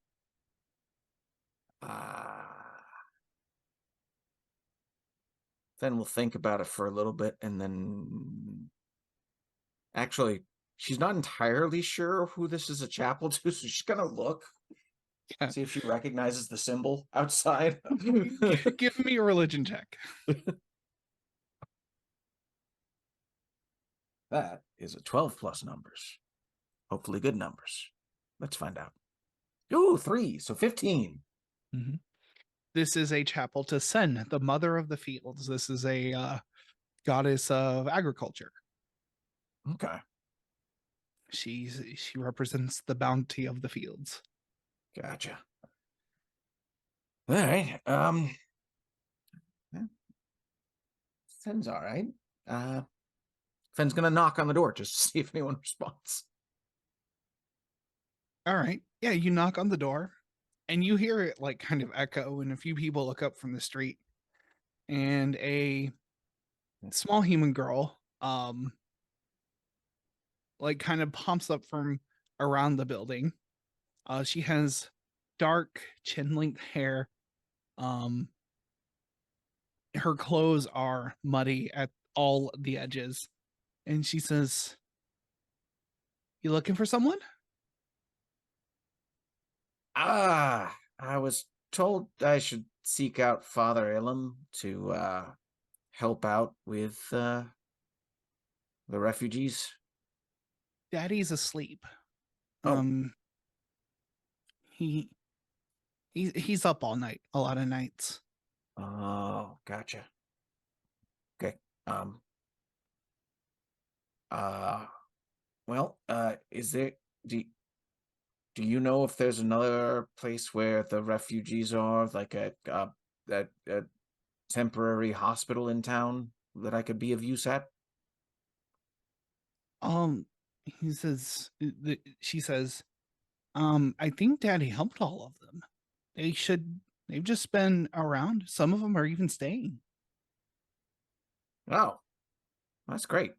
Then we'll think about it for a little bit, and then actually, she's not entirely sure who this is a chapel to, so she's gonna look, Yeah. see if she recognizes the symbol outside. Give me a religion check. That is a 12 plus numbers. Hopefully good numbers. Let's find out. Ooh, 3, so 15. This is a chapel to Sen, the mother of the fields. This is a goddess of agriculture. Okay. She represents the bounty of the fields. Gotcha. All right. Yeah. Fenn's all right. Fenn's gonna knock on the door just to see if anyone responds. All right. Yeah, you knock on the door and you hear it like kind of echo, and a few people look up from the street. And a small human girl, like kind of pops up from around the building. She has dark chin length hair. Her clothes are muddy at all the edges. And she says, "You looking for someone?" I was told I should seek out Father Ilum to help out with the refugees. Daddy's asleep. Oh. He's up all night, a lot of nights. Oh, gotcha. Okay. Well, is there do you know if there's another place where the refugees are, like a temporary hospital in town that I could be of use at? He says, she says, I think Daddy helped all of them. They've just been around. Some of them are even staying. Oh, that's great.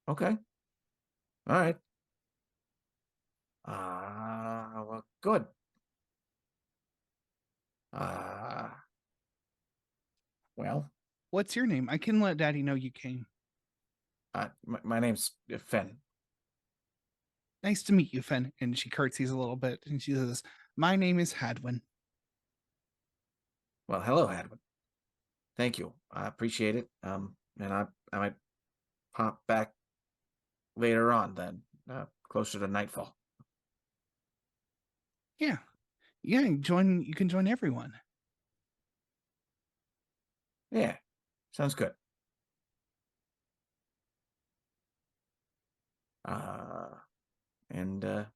Okay. All right. Well, good. Well, What's your name? I can let Daddy know you came. my name's Fen. Nice to meet you, Fen. And she curtsies a little bit and she says, my name is Hadwin. Well, hello, Hadwin. Thank you. I appreciate it. And I might pop back later on then, closer to nightfall. Yeah. Yeah, you can join everyone. Yeah, sounds good. And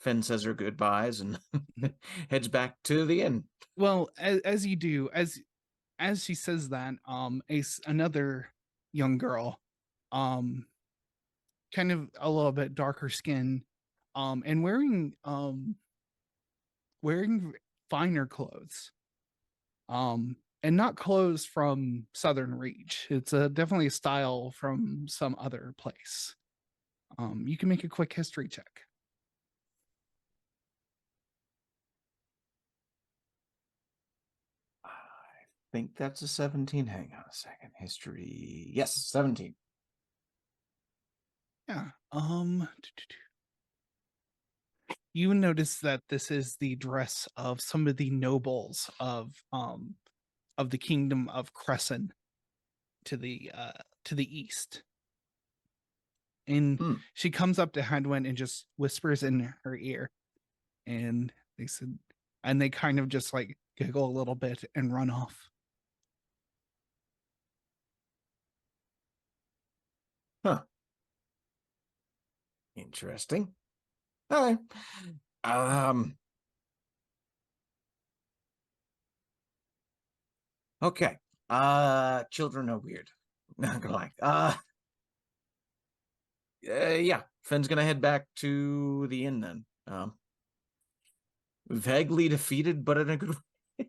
Fen says her goodbyes and heads back to the inn. Well, as you do, as she says that, another young girl, kind of a little bit darker skin, and wearing finer clothes, and not clothes from Southern Reach. It's definitely a style from some other place. You can make a quick history check. I think that's a 17. Hang on a second. History. Yes, 17. Yeah. You notice that this is the dress of some of the nobles of the kingdom of Crescent to the east. And Hmm. she comes up to Hadwin and just whispers in her ear. And they kind of just like giggle a little bit and run off. Huh. Interesting. All right. Okay. Children are weird. Not gonna lie. Yeah. Fenn's gonna head back to the inn then. Vaguely defeated, but in a good way.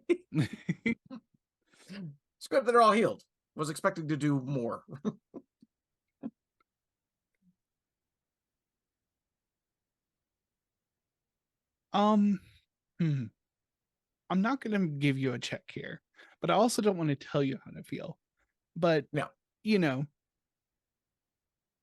It's good that they're all healed. Was expecting to do more. I'm not gonna give you a check here, but I also don't want to tell you how to feel. But No. you know,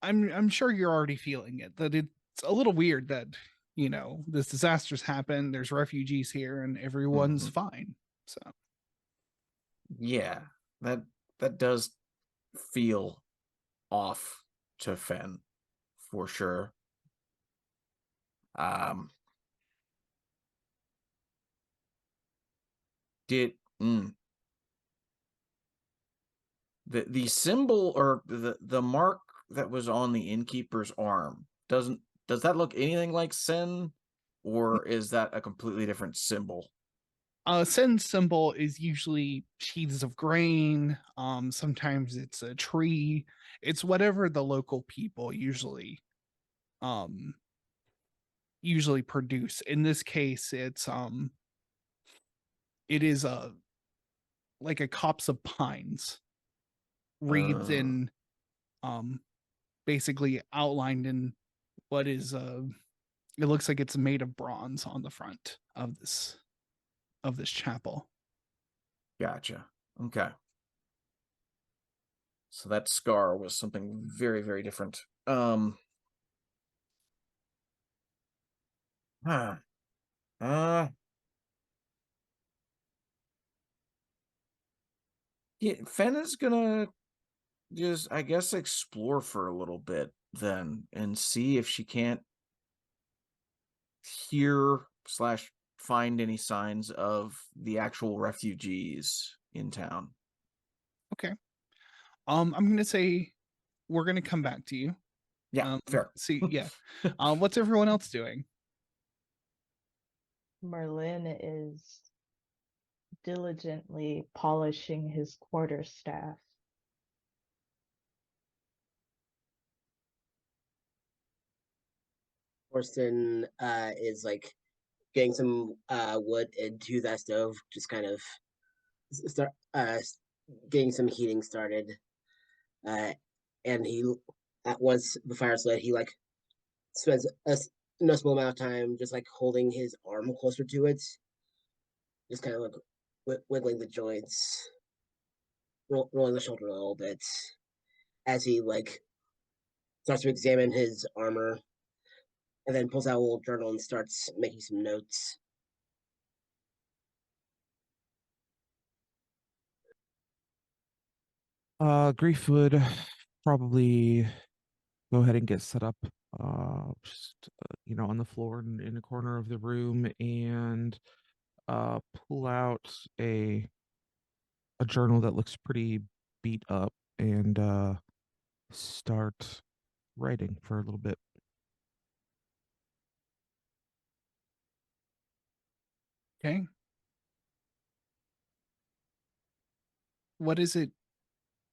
I'm sure you're already feeling it, that it's a little weird that, this disaster's happened, there's refugees here and everyone's Mhm. fine. So Yeah, that does feel off to Fen for sure. Um, did the symbol or the mark that was on the innkeeper's arm does that look anything like Sen, or is that a completely different symbol? Sen symbol is usually sheaths of grain. Sometimes it's a tree. It's whatever the local people um usually produce. In this case, it is a like a copse of pines wreathed Uh, in, basically outlined in what is it looks like it's made of bronze on the front of this chapel. gotcha. Okay. So that scar was something very, very different. Huh. Uh, yeah, Fen is gonna just, I guess, explore for a little bit then and see if she can't hear slash find any signs of the actual refugees in town. Okay. I'm gonna say we're gonna come back to you. Yeah, fair. See, yeah. What's everyone else doing? Merlin is diligently polishing his quarterstaff. Orson is like getting some wood into that stove, just kind of start getting some heating started. And he once the fire's lit, he like spends a noticeable amount of time just like holding his arm closer to it, just kind of like wiggling the joints. rolling the shoulder a little bit as he like starts to examine his armor, and then pulls out a little journal and starts making some notes. Grief would probably go ahead and get set up, just on the floor in a corner of the room, and pull out a journal that looks pretty beat up, and start writing for a little bit. Okay. What is it?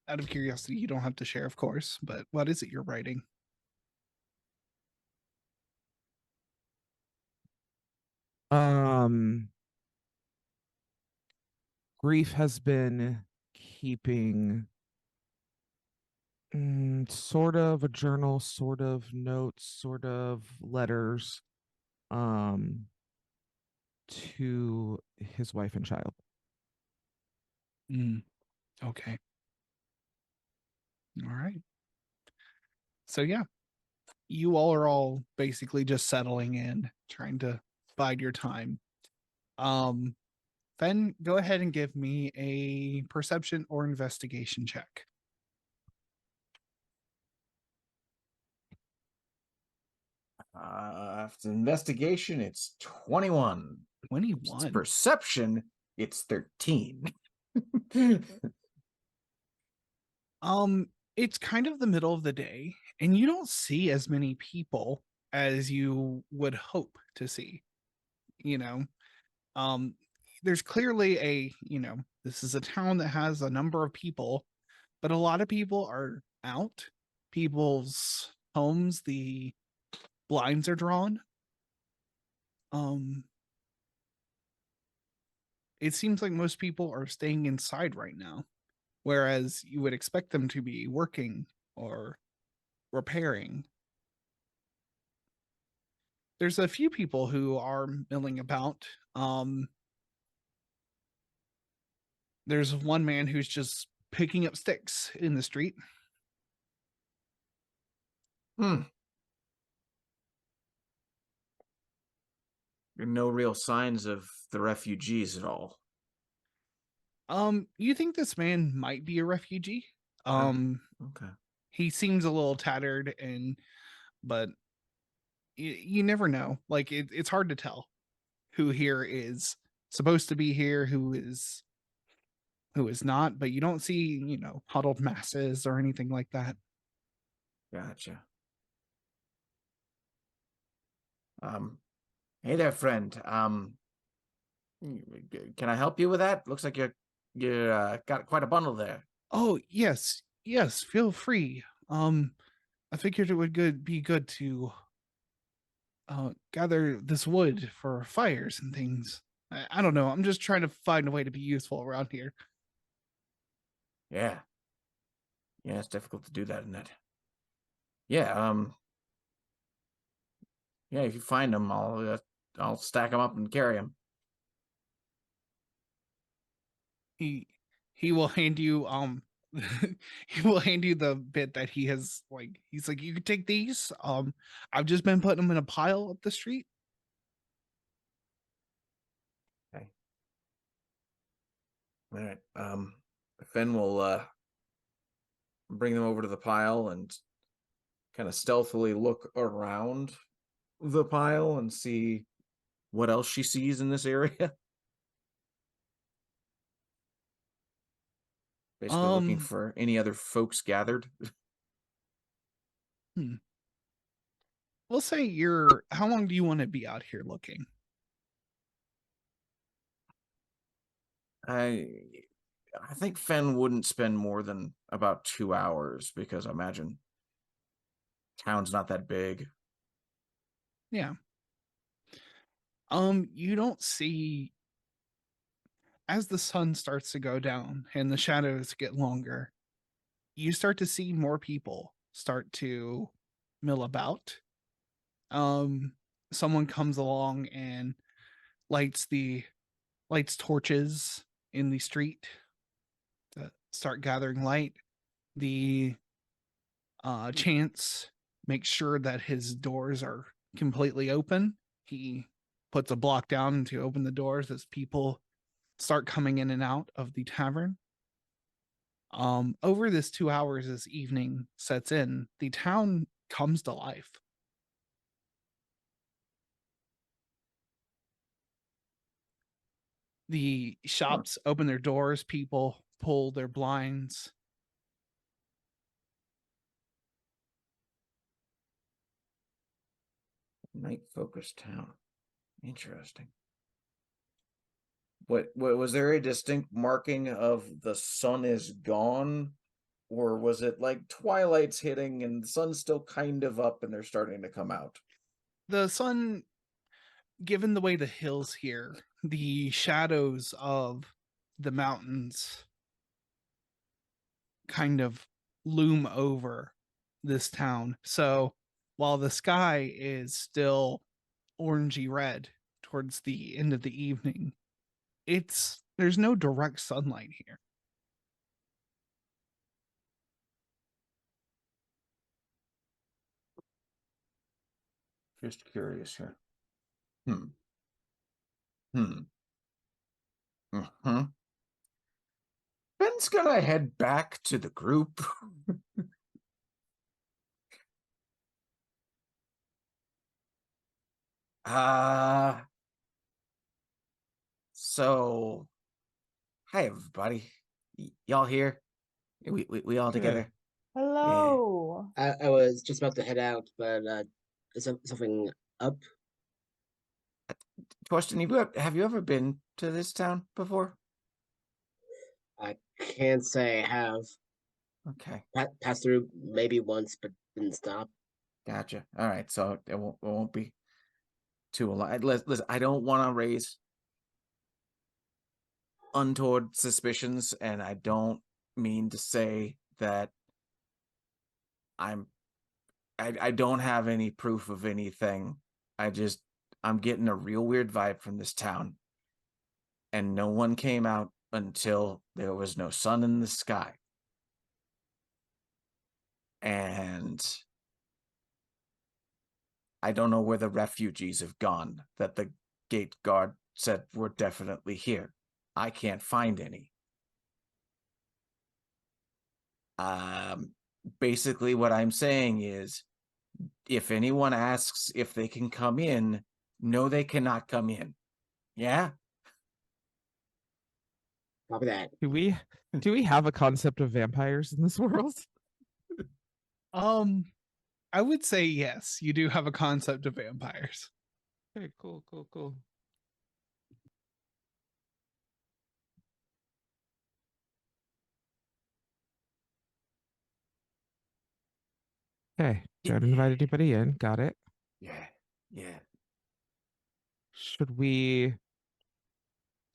Out of curiosity, you don't have to share, of course, but what is it you're writing? Grief has been keeping sort of a journal, sort of notes, sort of letters, to his wife and child. Okay. All right. So yeah, you all are all basically just settling in, trying to bide your time. Fen, go ahead and give me a perception or investigation check. After investigation, it's 21. 21. Perception, it's 13. It's kind of the middle of the day, and you don't see as many people as you would hope to see. You know, there's clearly this is a town that has a number of people, but a lot of people are out. People's homes, the blinds are drawn. It seems like most people are staying inside right now, whereas you would expect them to be working or repairing. There's a few people who are milling about. There's one man who's just picking up sticks in the street. No real signs of the refugees at all. You think this man might be a refugee? Okay. He seems a little tattered, but you never know. Like it's hard to tell who here is supposed to be here, who is not, but you don't see, huddled masses or anything like that. Gotcha. Hey there, friend. Can I help you with that? Looks like you got quite a bundle there. Oh, yes. Yes, feel free. I figured it would be good to gather this wood for fires and things. I don't know. I'm just trying to find a way to be useful around here. Yeah. Yeah, it's difficult to do that, isn't it? Yeah, yeah, if you find them, I'll stack them up and carry them. He will hand you he will hand you the bit that he has, like, he's like, you can take these. I've just been putting them in a pile up the street. Okay. All right. Fen will bring them over to the pile and kind of stealthily look around the pile and see what else she sees in this area. Basically looking for any other folks gathered. We'll say how long do you want to be out here looking? I think Fen wouldn't spend more than about 2 hours because I imagine town's not that big. Yeah. You don't see, as the sun starts to go down and the shadows get longer, you start to see more people start to mill about. Someone comes along and lights torches in the street to start gathering light. The Chance makes sure that his doors are completely open. He puts a block down to open the doors as people start coming in and out of the tavern. Over this 2 hours as evening sets in, the town comes to life. The shops open their doors, people pull their blinds. Night focused town. Interesting. What was there a distinct marking of the sun is gone? Or was it like twilight's hitting and the sun's still kind of up and they're starting to come out? The sun, given the way the hills here, the shadows of the mountains kind of loom over this town. So while the sky is still orangey red towards the end of the evening, there's no direct sunlight here. Just curious here. Mm-hmm. Ben's gonna head back to the group. So hi everybody. Y'all here? We all together. Hello. I was just about to head out, but is something up? Question, have you ever been to this town before? I can't say I have. Okay. Passed through maybe once, but didn't stop. Gotcha. All right, so it won't be too long. Listen, I don't want to raise untoward suspicions, and I don't mean to say that I don't have any proof of anything. I'm getting a real weird vibe from this town, and no one came out until there was no sun in the sky. And I don't know where the refugees have gone that the gate guard said were definitely here. I can't find any. Basically what I'm saying is, if anyone asks if they can come in, no, they cannot come in. Yeah? Copy that. Do we have a concept of vampires in this world? I would say yes, you do have a concept of vampires. Okay, cool. Okay, don't invite anybody in. Got it. Yeah. Should we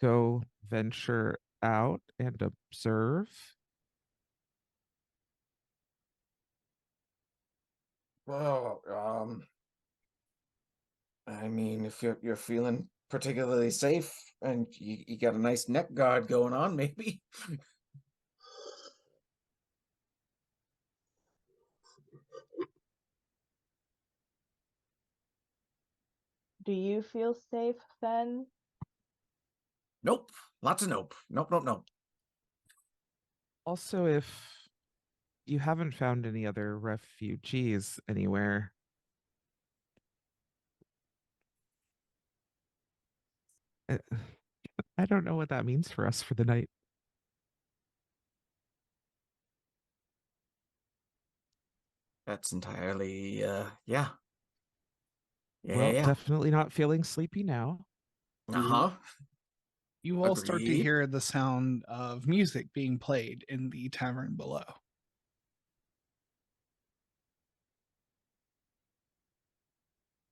go venture out and observe? Well, I mean, if you're feeling particularly safe and you got a nice neck guard going on, maybe. Do you feel safe, Fen? Nope. Lots of nope. Nope. Also, if you haven't found any other refugees anywhere, I don't know what that means for us for the night. That's entirely, yeah. Well, Yeah. definitely not feeling sleepy now. Uh-huh. You all start to Agreed. hear the sound of music being played in the tavern below.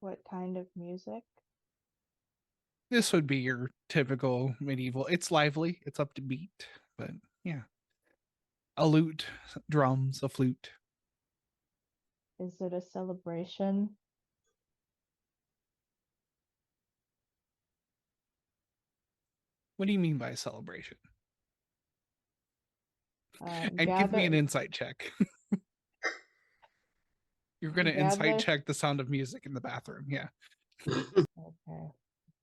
What kind of music? This would be your typical medieval. It's lively, it's up to beat, but yeah. A lute, drums, a flute. Is it a celebration? What do you mean by celebration? And give me an gather, insight check. You're gonna insight gather. check the sound of music in the bathroom. Yeah. Okay.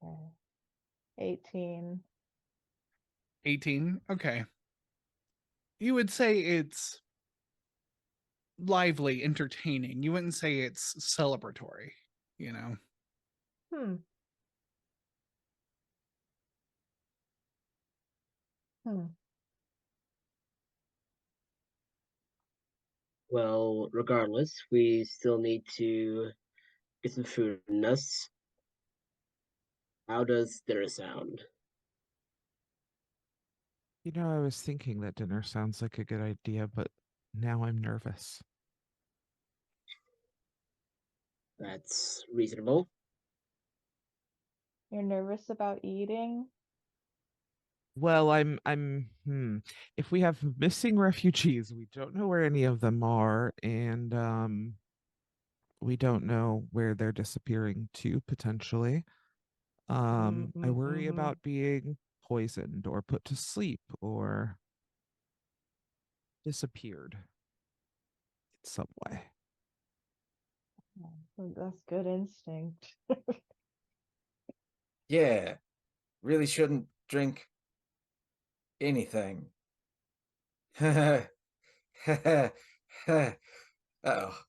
Okay. 18. 18. Okay. You would say it's lively, entertaining. You wouldn't say it's celebratory, you know. Hmm. Hmm. Well, regardless, we still need to get some food in us. How does dinner sound? You know, I was thinking that dinner sounds like a good idea, but now I'm nervous. That's reasonable. You're nervous about eating? Well, if we have missing refugees, we don't know where any of them are, and we don't know where they're disappearing to potentially. I worry Mhm. about being poisoned or put to sleep or disappeared in some way. That's good instinct. Yeah, really shouldn't drink anything. Oh.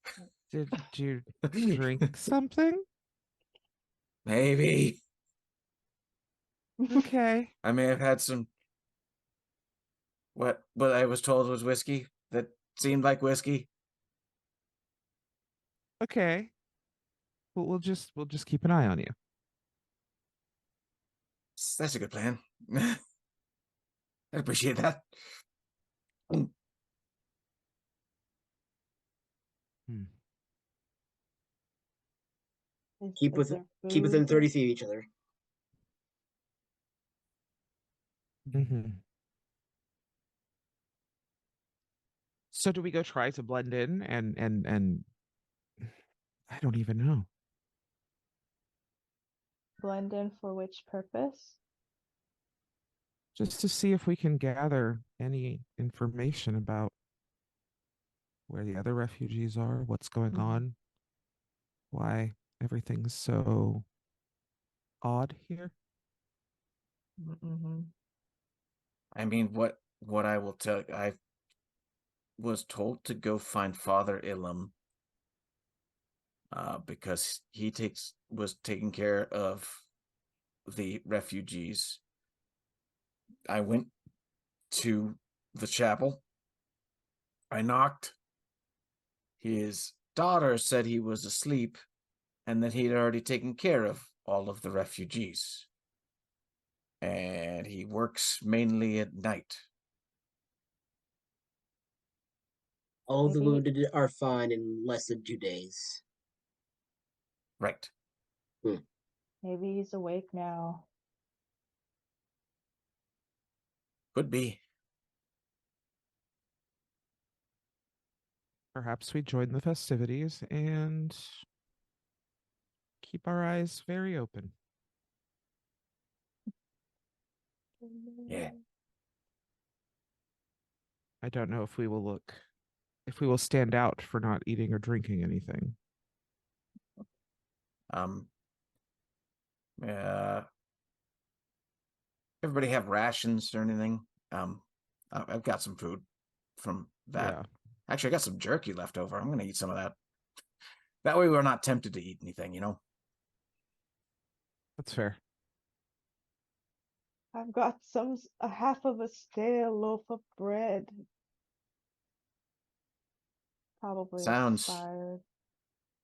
Did you drink something? Maybe Okay. I may have had some what I was told was whiskey that seemed like whiskey. Okay. We'll just keep an eye on you. That's a good plan. I appreciate that. Hmm. Keep Is with there keep within 30 food? feet of each other. Mm-hmm. So do we go try to blend in and I don't even know. Blend in for which purpose? Just to see if we can gather any information about where the other refugees are, what's going Mhm. on, why everything's so odd here. Mm-hmm. I mean, what I will tell I was told to go find Father Ilum because he was taking care of the refugees. I went to the chapel. I knocked. His daughter said he was asleep and that he'd already taken care of all of the refugees. And he works mainly at night. All the Maybe wounded are fine in less than 2 days. Right. maybe he's awake now. Could be. Perhaps we join the festivities and keep our eyes very open. Yeah. I don't know if we will stand out for not eating or drinking anything. Um uh everybody have rations or anything? I've got some food from that. Yeah, Actually, I got some jerky left over. I'm gonna eat some of that. That way we're not tempted to eat anything, you know? that's fair. I've got a half of a stale loaf of bread. Probably Sounds expired.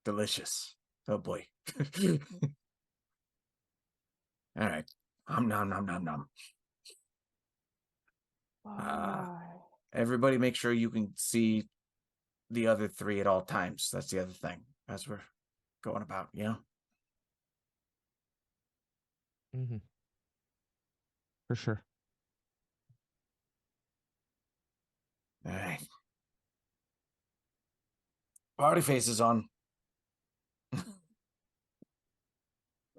delicious. Oh boy. All right. Nom nom nom nom. Why? Everybody make sure you can see the other three at all times. That's the other thing as we're going about, you know? Mm-hmm. For sure. All right. Party faces on.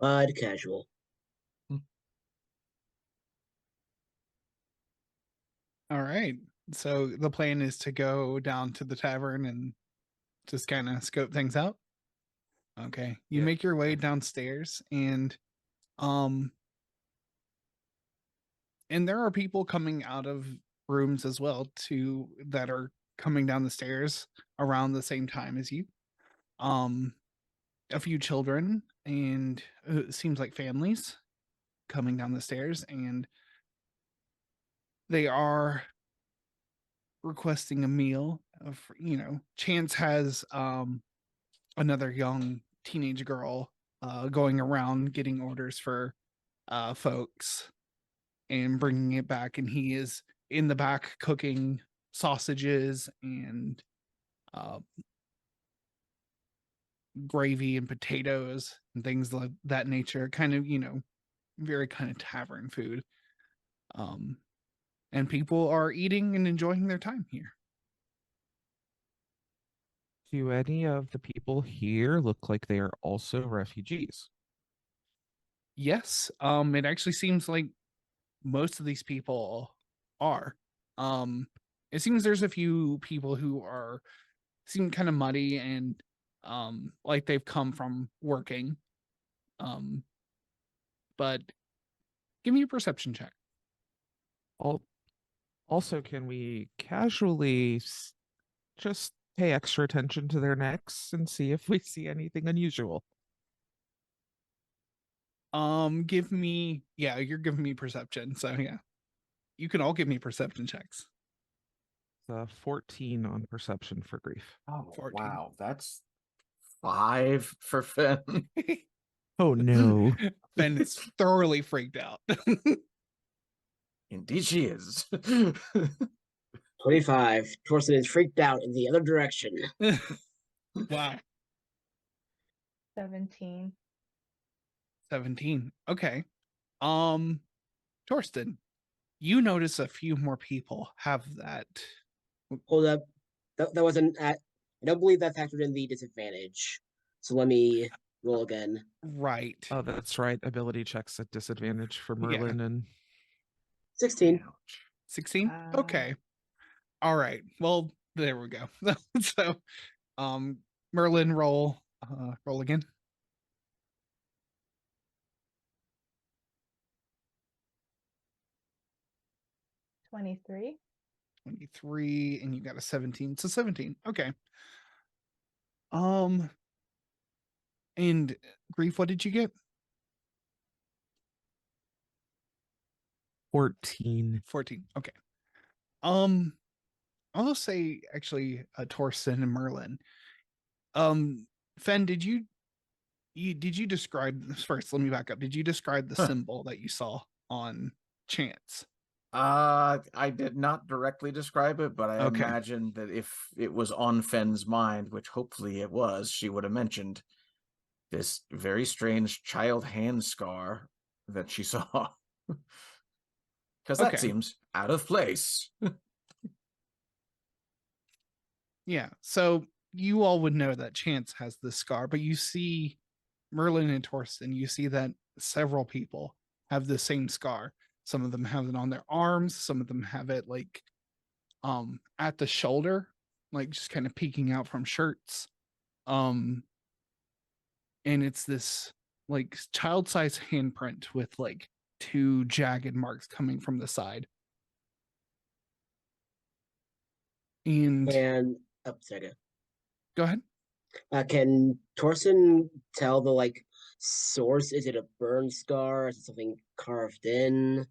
But casual. All right. So the plan is to go down to the tavern and just kind of scope things out. Okay. You Yeah. make your way downstairs um and there are people coming out of rooms as well too that are coming down the stairs around the same time as you. A few children and it seems like families coming down the stairs, and they are requesting a meal. Chance has another young teenage girl going around getting orders for folks and bringing it back, and he is in the back cooking sausages and uh, gravy and potatoes and things like that nature, kind of, very kind of tavern food. And people are eating and enjoying their time here. Do any of the people here look like they are also refugees? Yes, it actually seems like most of these people are. It seems there's a few people who seem kind of muddy and like they've come from working. But give me a perception check. Also, can we casually just pay extra attention to their necks and see if we see anything unusual? You're giving me perception, so yeah. You can all give me perception checks. 14 on perception for Grief. Oh 14. wow, that's 5 for Finn. Oh no. Ben is thoroughly freaked out. Indeed, she is. 25. Torsten is freaked out in the other direction. Wow. 17. 17. Okay. Torsten, you notice a few more people have that. Hold up. That wasn't at. I don't believe that factored in the disadvantage. So let me roll again. Right. Oh, that's right. Ability checks at disadvantage for Yeah. Merlin and 16. 16? Okay. All right. Well, there we go. So, Merlin, roll again. 23. 23, and you got a 17. So 17. Okay. And Grief, what did you get? 14. 14. Okay. I'll say actually Torsten and Merlin. Fen, did you describe this first? Let me back up. Did you describe the symbol that you saw on Chance? I did not directly describe it, but I Okay. imagine that if it was on Fenn's mind, which hopefully it was, she would have mentioned this very strange child hand scar that she saw. Because that Okay. seems out of place. Yeah. So you all would know that Chance has this scar, but you see Merlin and Torsten, you see that several people have the same scar. Some of them have it on their arms, some of them have it like at the shoulder, like just kind of peeking out from shirts. And it's this like child-sized handprint with like 2 jagged marks coming from the side. And Sorry. go ahead. Can Torsten tell the source? Is it a burn scar? Is it something carved in?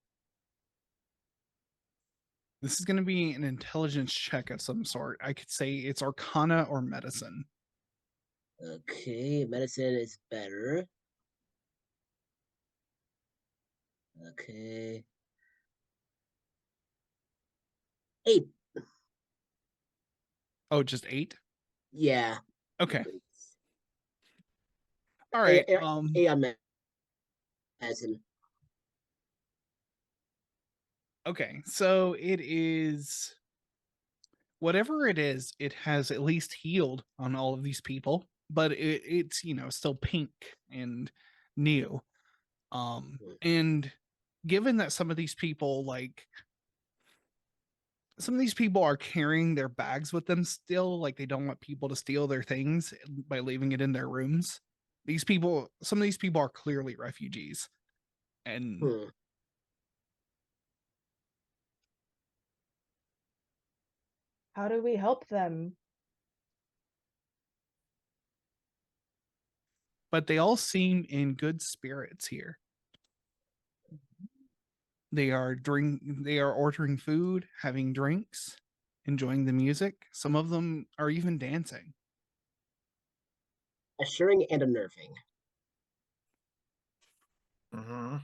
This is going to be an intelligence check of some sort. I could say it's Arcana or Medicine. Okay, medicine is better. Okay. 8. Oh, just 8? Yeah. Okay. All right. 8 on medicine. Okay. So it is whatever it is, it has at least healed on all of these people, but it's still pink and new. And given that some of these people some of these people are carrying their bags with them still, like they don't want people to steal their things by leaving it in their rooms. Some of these people are clearly refugees. And Hmm. How do we help them? but they all seem in good spirits here. They are ordering food, having drinks, enjoying the music. Some of them are even dancing. Assuring and unnerving. Mm-hmm.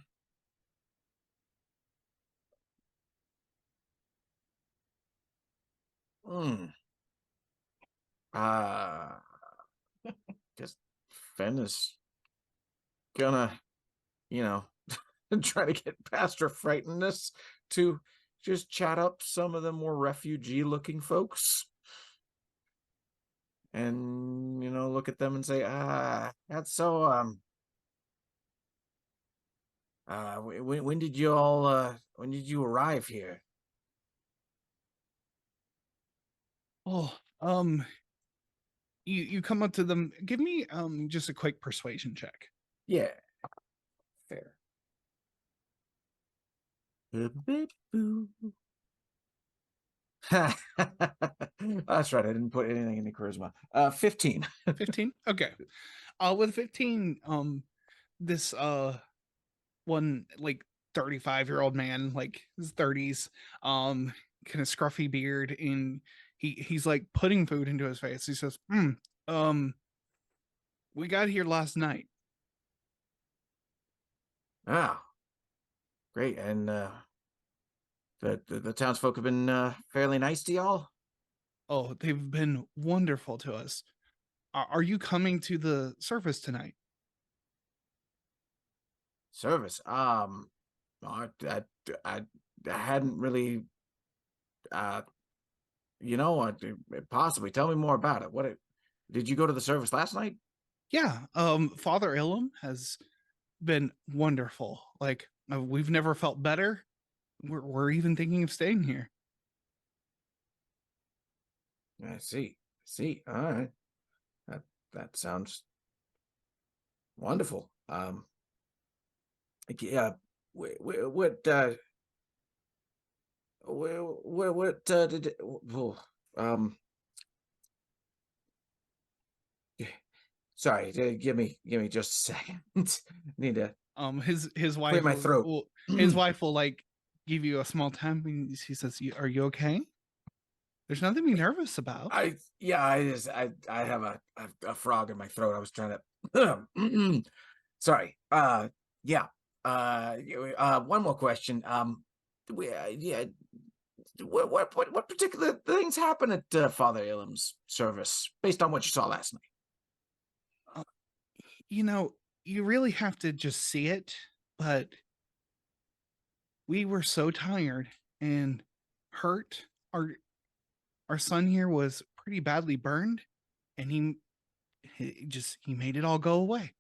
Mm. Guess Fen is gonna, you know, try to get past her frightenedness to just chat up some of the more refugee-looking folks. And, look at them and say, that's so, when did you all, when did you arrive here? Oh, you come up to them. Give me just a quick persuasion check. Yeah. Fair. That's right. I didn't put anything in the charisma. 15. 15. Okay. With 15, this one like 35-year-old man, like his 30s, kind of scruffy beard, and he's like putting food into his face. He says, we got here last night. Ah, great. And the townsfolk have been fairly nice to y'all? Oh, they've been wonderful to us. Are you coming to the service tonight? Service. I hadn't really possibly tell me more about it. Did you go to the service last night? Yeah. Father Ilum has been wonderful. Like we've never felt better. We're even thinking of staying here. I see. All right. That sounds wonderful. Yeah. What did sorry, give me just a second. Need to His wife clear my throat. his wife will like give you a small tap and she says, "Are you okay? There's nothing to be nervous about." I have a frog in my throat. I was trying to sorry. Yeah. One more question. Yeah. What particular things happen at Father Ilum's service based on what you saw last night? You really have to just see it, but we were so tired and hurt. Our son here was pretty badly burned, and he made it all go away.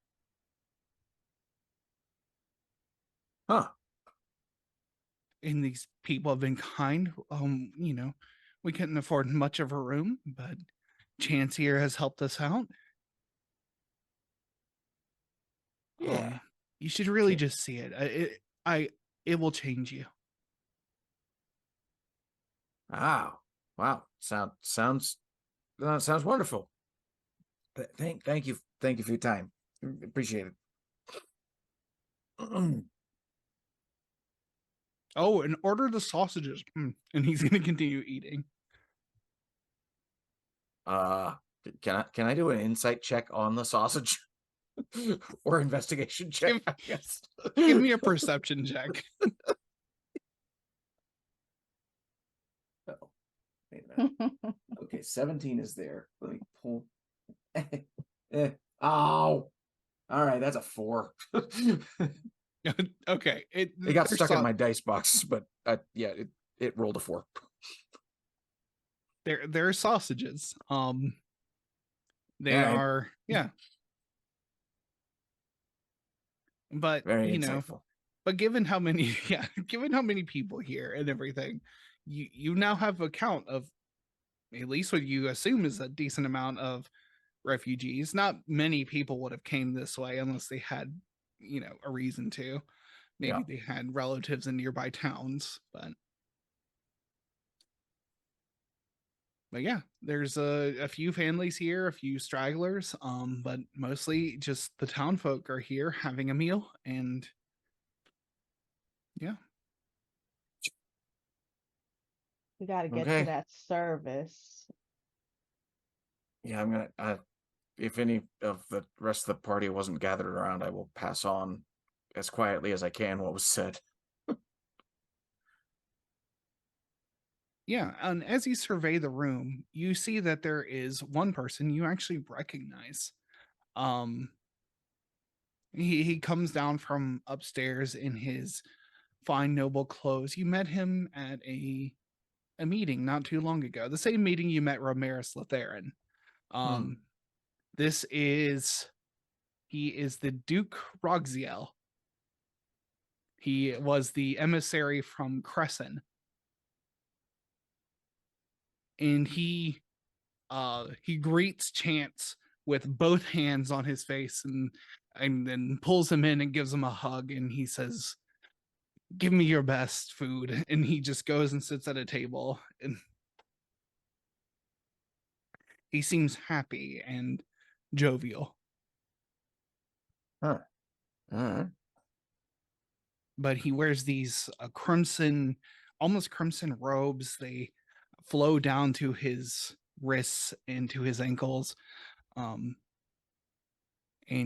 Huh. And these people have been kind. We couldn't afford much of a room, but Chance here has helped us out. Yeah. You should really just see it. It will change you. Wow. Sounds wonderful. Thank you for your time. Appreciate it. Oh, and order the sausages. And he's going to continue eating. Can I do an insight check on the sausage? Or investigation check, I guess. Give me a perception check. Oh, wait a minute. Okay, 17 is there. Let me pull. Oh, all right, that's a 4. Okay, it got stuck in my dice box, but yeah, it rolled a 4. There are sausages. They All right. are, yeah. But Very insightful. but given how many people here and everything, you now have a count of at least what you assume is a decent amount of refugees. Not many people would have came this way unless they had, a reason to. Maybe Yeah. they had relatives in nearby towns, but yeah, there's a few families here, a few stragglers, but mostly just the town folk are here having a meal, and yeah. We gotta get Okay. to that service. Yeah, I'm gonna. If any of the rest of the party wasn't gathered around, I will pass on as quietly as I can what was said. Yeah, and as you survey the room, you see that there is one person you actually recognize. Um he comes down from upstairs in his fine noble clothes. You met him at a meeting not too long ago. The same meeting you met Ramirez Lotheran. This is he is the Duke Roxiel. He was the emissary from Crescent. And he greets Chance with both hands on his face and then pulls him in and gives him a hug, and he says, "Give me your best food." And he just goes and sits at a table, and he seems happy and jovial. Huh. All right. But he wears these crimson, almost crimson robes. They flow down to his wrists and to his ankles. And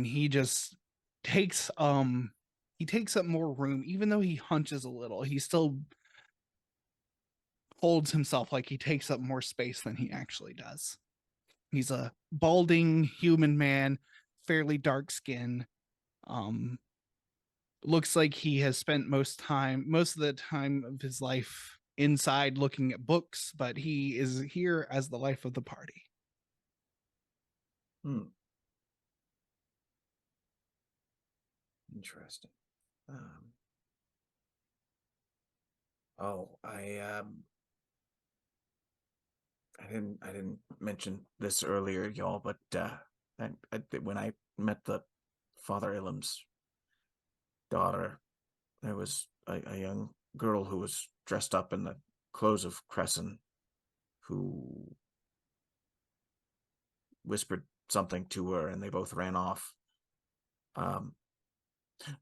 he just takes he takes up more room. Even though he hunches a little, he still holds himself like he takes up more space than he actually does. He's a balding human man, fairly dark skin. Looks like he has spent most of the time of his life inside looking at books, but he is here as the life of the party. Interesting. Oh, I didn't mention this earlier, y'all, but when I met the Father Ilum's daughter, there was a young girl who was dressed up in the clothes of Crescent, who whispered something to her, and they both ran off.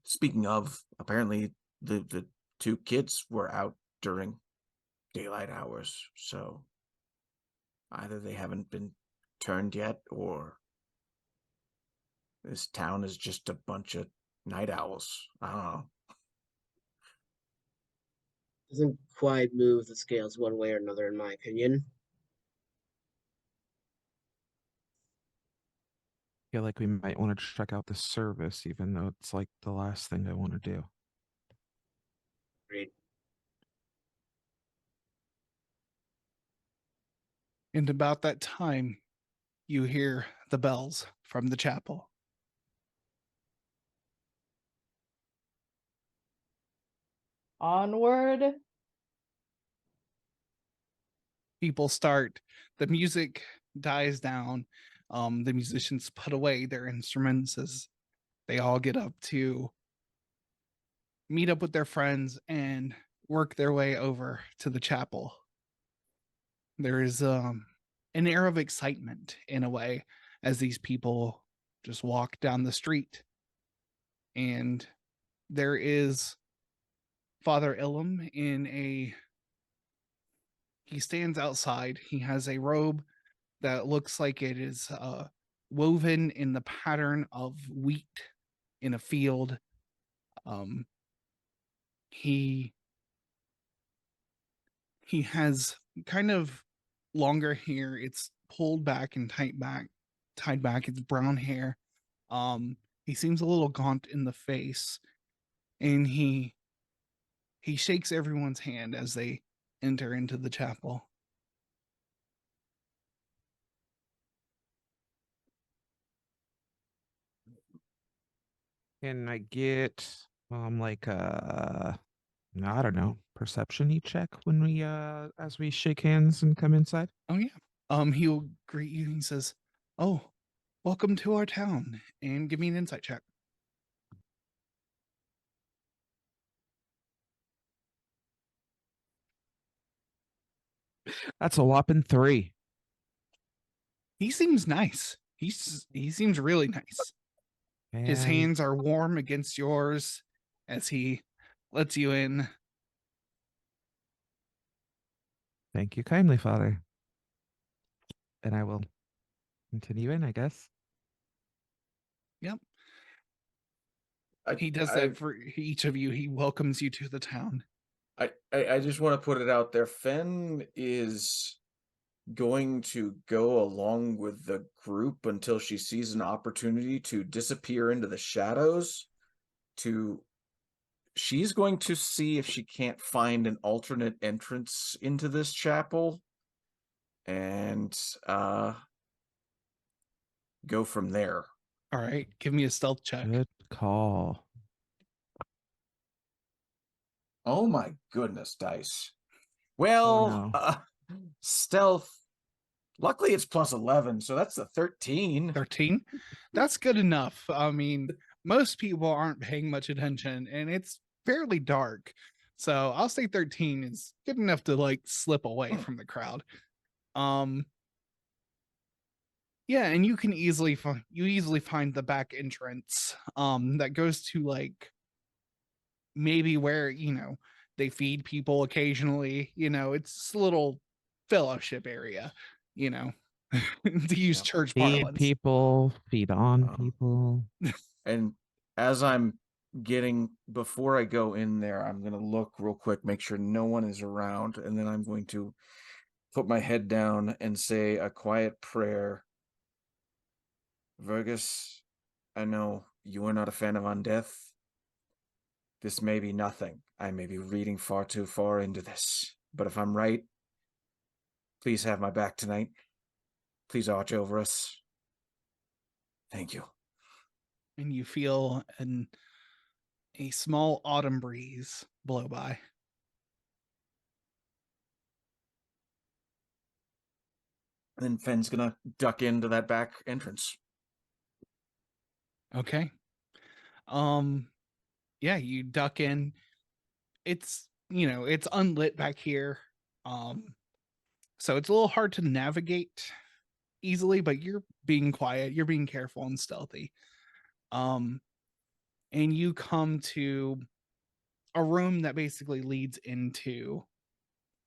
Speaking of, apparently the two kids were out during daylight hours, so either they haven't been turned yet, or this town is just a bunch of night owls. I don't know. Doesn't quite move the scales one way or another, in my opinion. Feel like we might want to check out the service, even though it's like the last thing I want to do. Great. And about that time, you hear the bells from the chapel. Onward. People start, the music dies down. The musicians put away their instruments as they all get up to meet up with their friends and work their way over to the chapel. There is an air of excitement in a way as these people just walk down the street. And there is Father Ilum he stands outside. He has a robe that looks like it is woven in the pattern of wheat in a field. He has kind of longer hair. It's pulled back and tied back. It's brown hair. He seems a little gaunt in the face, and he shakes everyone's hand as they enter into the chapel. Can I get like I don't know, perception check when we as we shake hands and come inside. Oh yeah. He'll greet you. He says, "Oh, welcome to our town," and give me an insight check. That's a whopping 3. He seems nice. He seems really nice. His And hands are warm against yours as he lets you in. thank you kindly, Father. And I will continue in, I guess. Yep. I, He does I, that for each of you. He welcomes you to the town. I just want to put it out there. Fen is going to go along with the group until she sees an opportunity to disappear into the shadows. She's going to see if she can't find an alternate entrance into this chapel and go from there. All right, give me a stealth check. Good call. Oh my goodness, dice. Well, no. Stealth. Luckily, it's plus 11, so that's a 13. 13. That's good enough. I mean, most people aren't paying much attention, and it's fairly dark. So I'll say 13 is good enough to like slip away from the crowd. Yeah, and you can easily find the back entrance that goes to like maybe where, you know, they feed people occasionally, you know, it's a little fellowship area, you know, to use Yeah. church Feed parlance. people, feed on Oh. people. And as I'm getting, before I go in there, I'm going to look real quick, make sure no one is around, and then I'm going to put my head down and say a quiet prayer. Vergus, I know you are not a fan of undeath. This may be nothing. I may be reading far too far into this. But if I'm right, please have my back tonight. Please watch over us. Thank you. And you feel a small autumn breeze blow by. And then Fenn's gonna duck into that back entrance. Okay. Yeah, you duck in. It's, you know, it's unlit back here. So it's a little hard to navigate easily, but you're being quiet, you're being careful and stealthy. And you come to a room that basically leads into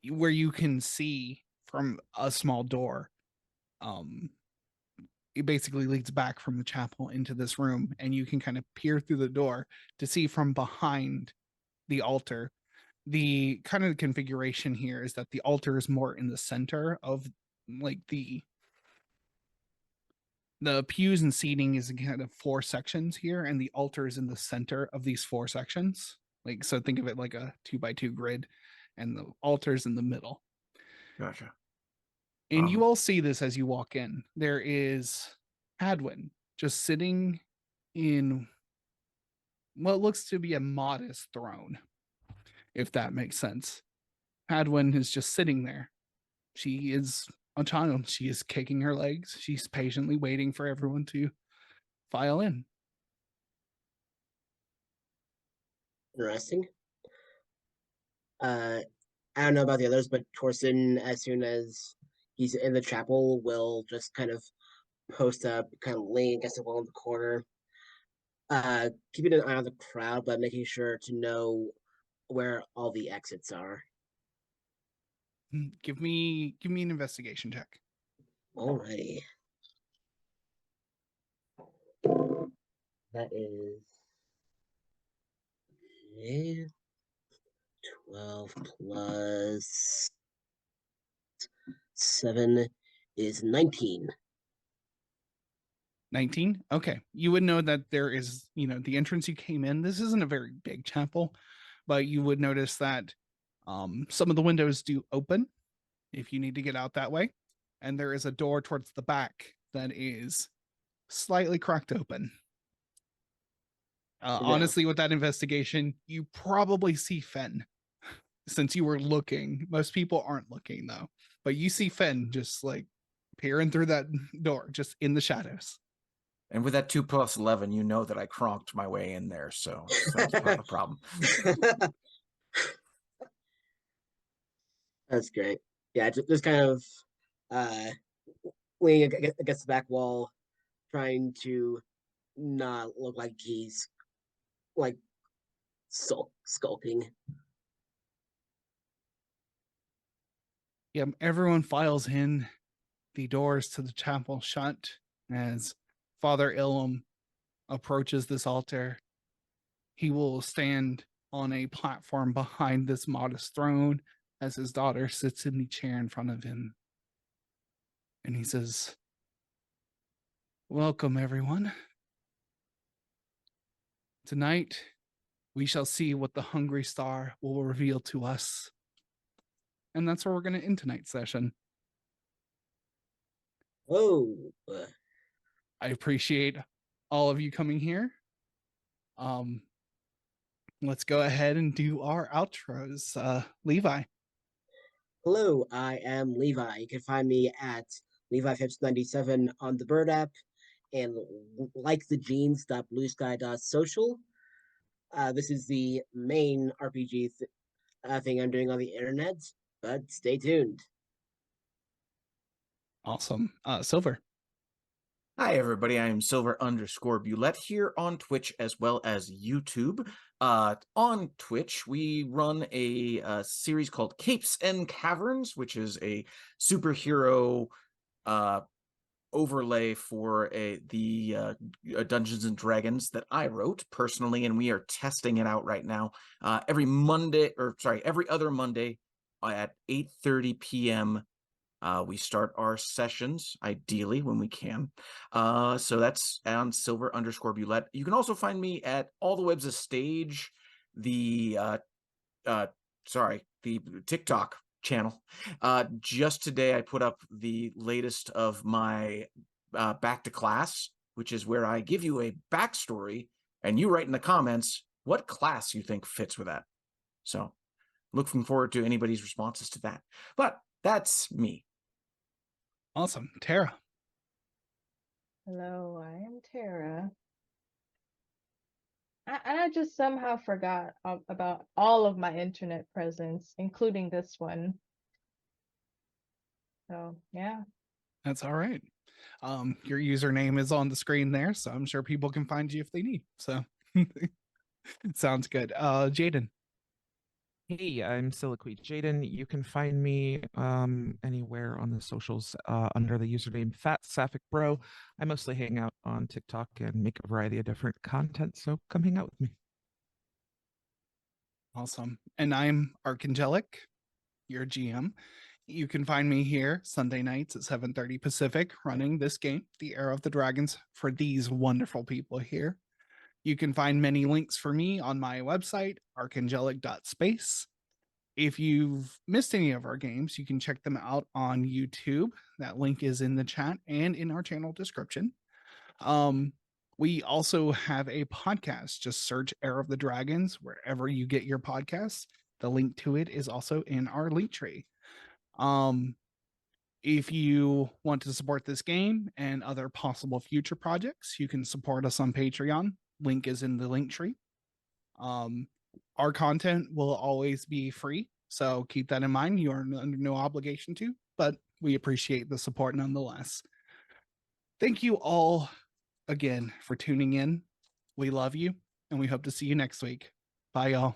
where you can see from a small door. It basically leads back from the chapel into this room, and you can kind of peer through the door to see from behind the altar. The kind of configuration here is that the altar is more in the center of like the pews and seating is in kind of 4 sections here, and the altar is in the center of these 4 sections. Like, so think of it like a 2x2 grid, and the altar's in the middle. Gotcha. And you all see this as you walk in. There is Hadwin just sitting in what looks to be a modest throne, if that makes sense. Hadwin is just sitting there. She is a child. She is kicking her legs. She's patiently waiting for everyone to file in. Interesting. I don't know about the others, but Torsten, as soon as he's in the chapel, will just kind of post up, kind of lean against the wall in the corner, keeping an eye on the crowd, but making sure to know where all the exits are. Give me an investigation check. Alrighty. That is 12 plus 7 is 19. 19. Okay. You would know that there is, you know, the entrance you came in. This isn't a very big chapel, but you would notice that some of the windows do open if you need to get out that way. And there is a door towards the back that is slightly cracked open. Yeah. Honestly, with that investigation, you probably see Fen since you were looking. Most people aren't looking though, but you see Finn just like peering through that door, just in the shadows. And with that 2 + 11, you know that I cronked my way in there, so that's not a problem. That's great. Yeah, just kind of uh leaning against the back wall, trying to not look like he's like skulking. Yeah, everyone files in. The doors to the chapel shut as Father Ilum approaches this altar. He will stand on a platform behind this modest throne as his daughter sits in the chair in front of him. And he says, "Welcome, everyone. Tonight, we shall see what the Hungry Star will reveal to us." And that's where we're going to end tonight's session. Oh, I appreciate all of you coming here. Let's go ahead and do our outros. Levi. hello, I am Levi. You can find me at LeviPhips97 on the Bird app and likethejeans.bluesky.social. This is the main RPG thing I'm doing on the internet, but stay tuned. Awesome. Silver. Hi, everybody. I am Silver_Bulette here on Twitch as well as YouTube. On Twitch, we run a series called Capes and Caverns, which is a superhero overlay for the Dungeons and Dragons that I wrote personally, and we are testing it out right now. Every other Monday at 8:30 p.m. We start our sessions, ideally, when we can. So that's on Silver_Bulette. You can also find me at All the Web's a Stage, the TikTok channel. Just today, I put up the latest of my Back to Class, which is where I give you a backstory, and you write in the comments what class you think fits with that. So looking forward to anybody's responses to that. But that's me. Awesome. Tara. Hello, I am Tara. I just somehow forgot about all of my internet presence, including this one. So, yeah. That's all right. Your username is on the screen there, so I'm sure people can find you if they need. So sounds good. Jaden. Hey, I'm Siliquid Jaden. You can find me anywhere on the socials under the username Fat Sapphic Bro. I mostly hang out on TikTok and make a variety of different content, so come hang out with me. Awesome. And I'm Archangelic, your GM. You can find me here Sunday nights at 7:30 Pacific running this game, The Era of the Dragons, for these wonderful people here. You can find many links for me on my website, archangelic.space. If you've missed any of our games, you can check them out on YouTube. That link is in the chat and in our channel description. We also have a podcast. Just search Era of the Dragons wherever you get your podcasts. The link to it is also in our link tree. If you want to support this game and other possible future projects, you can support us on Patreon. Link is in the link tree. Our content will always be free, so keep that in mind. You are under no obligation to, but we appreciate the support nonetheless. Thank you all again for tuning in. We love you, and we hope to see you next week. Bye, y'all.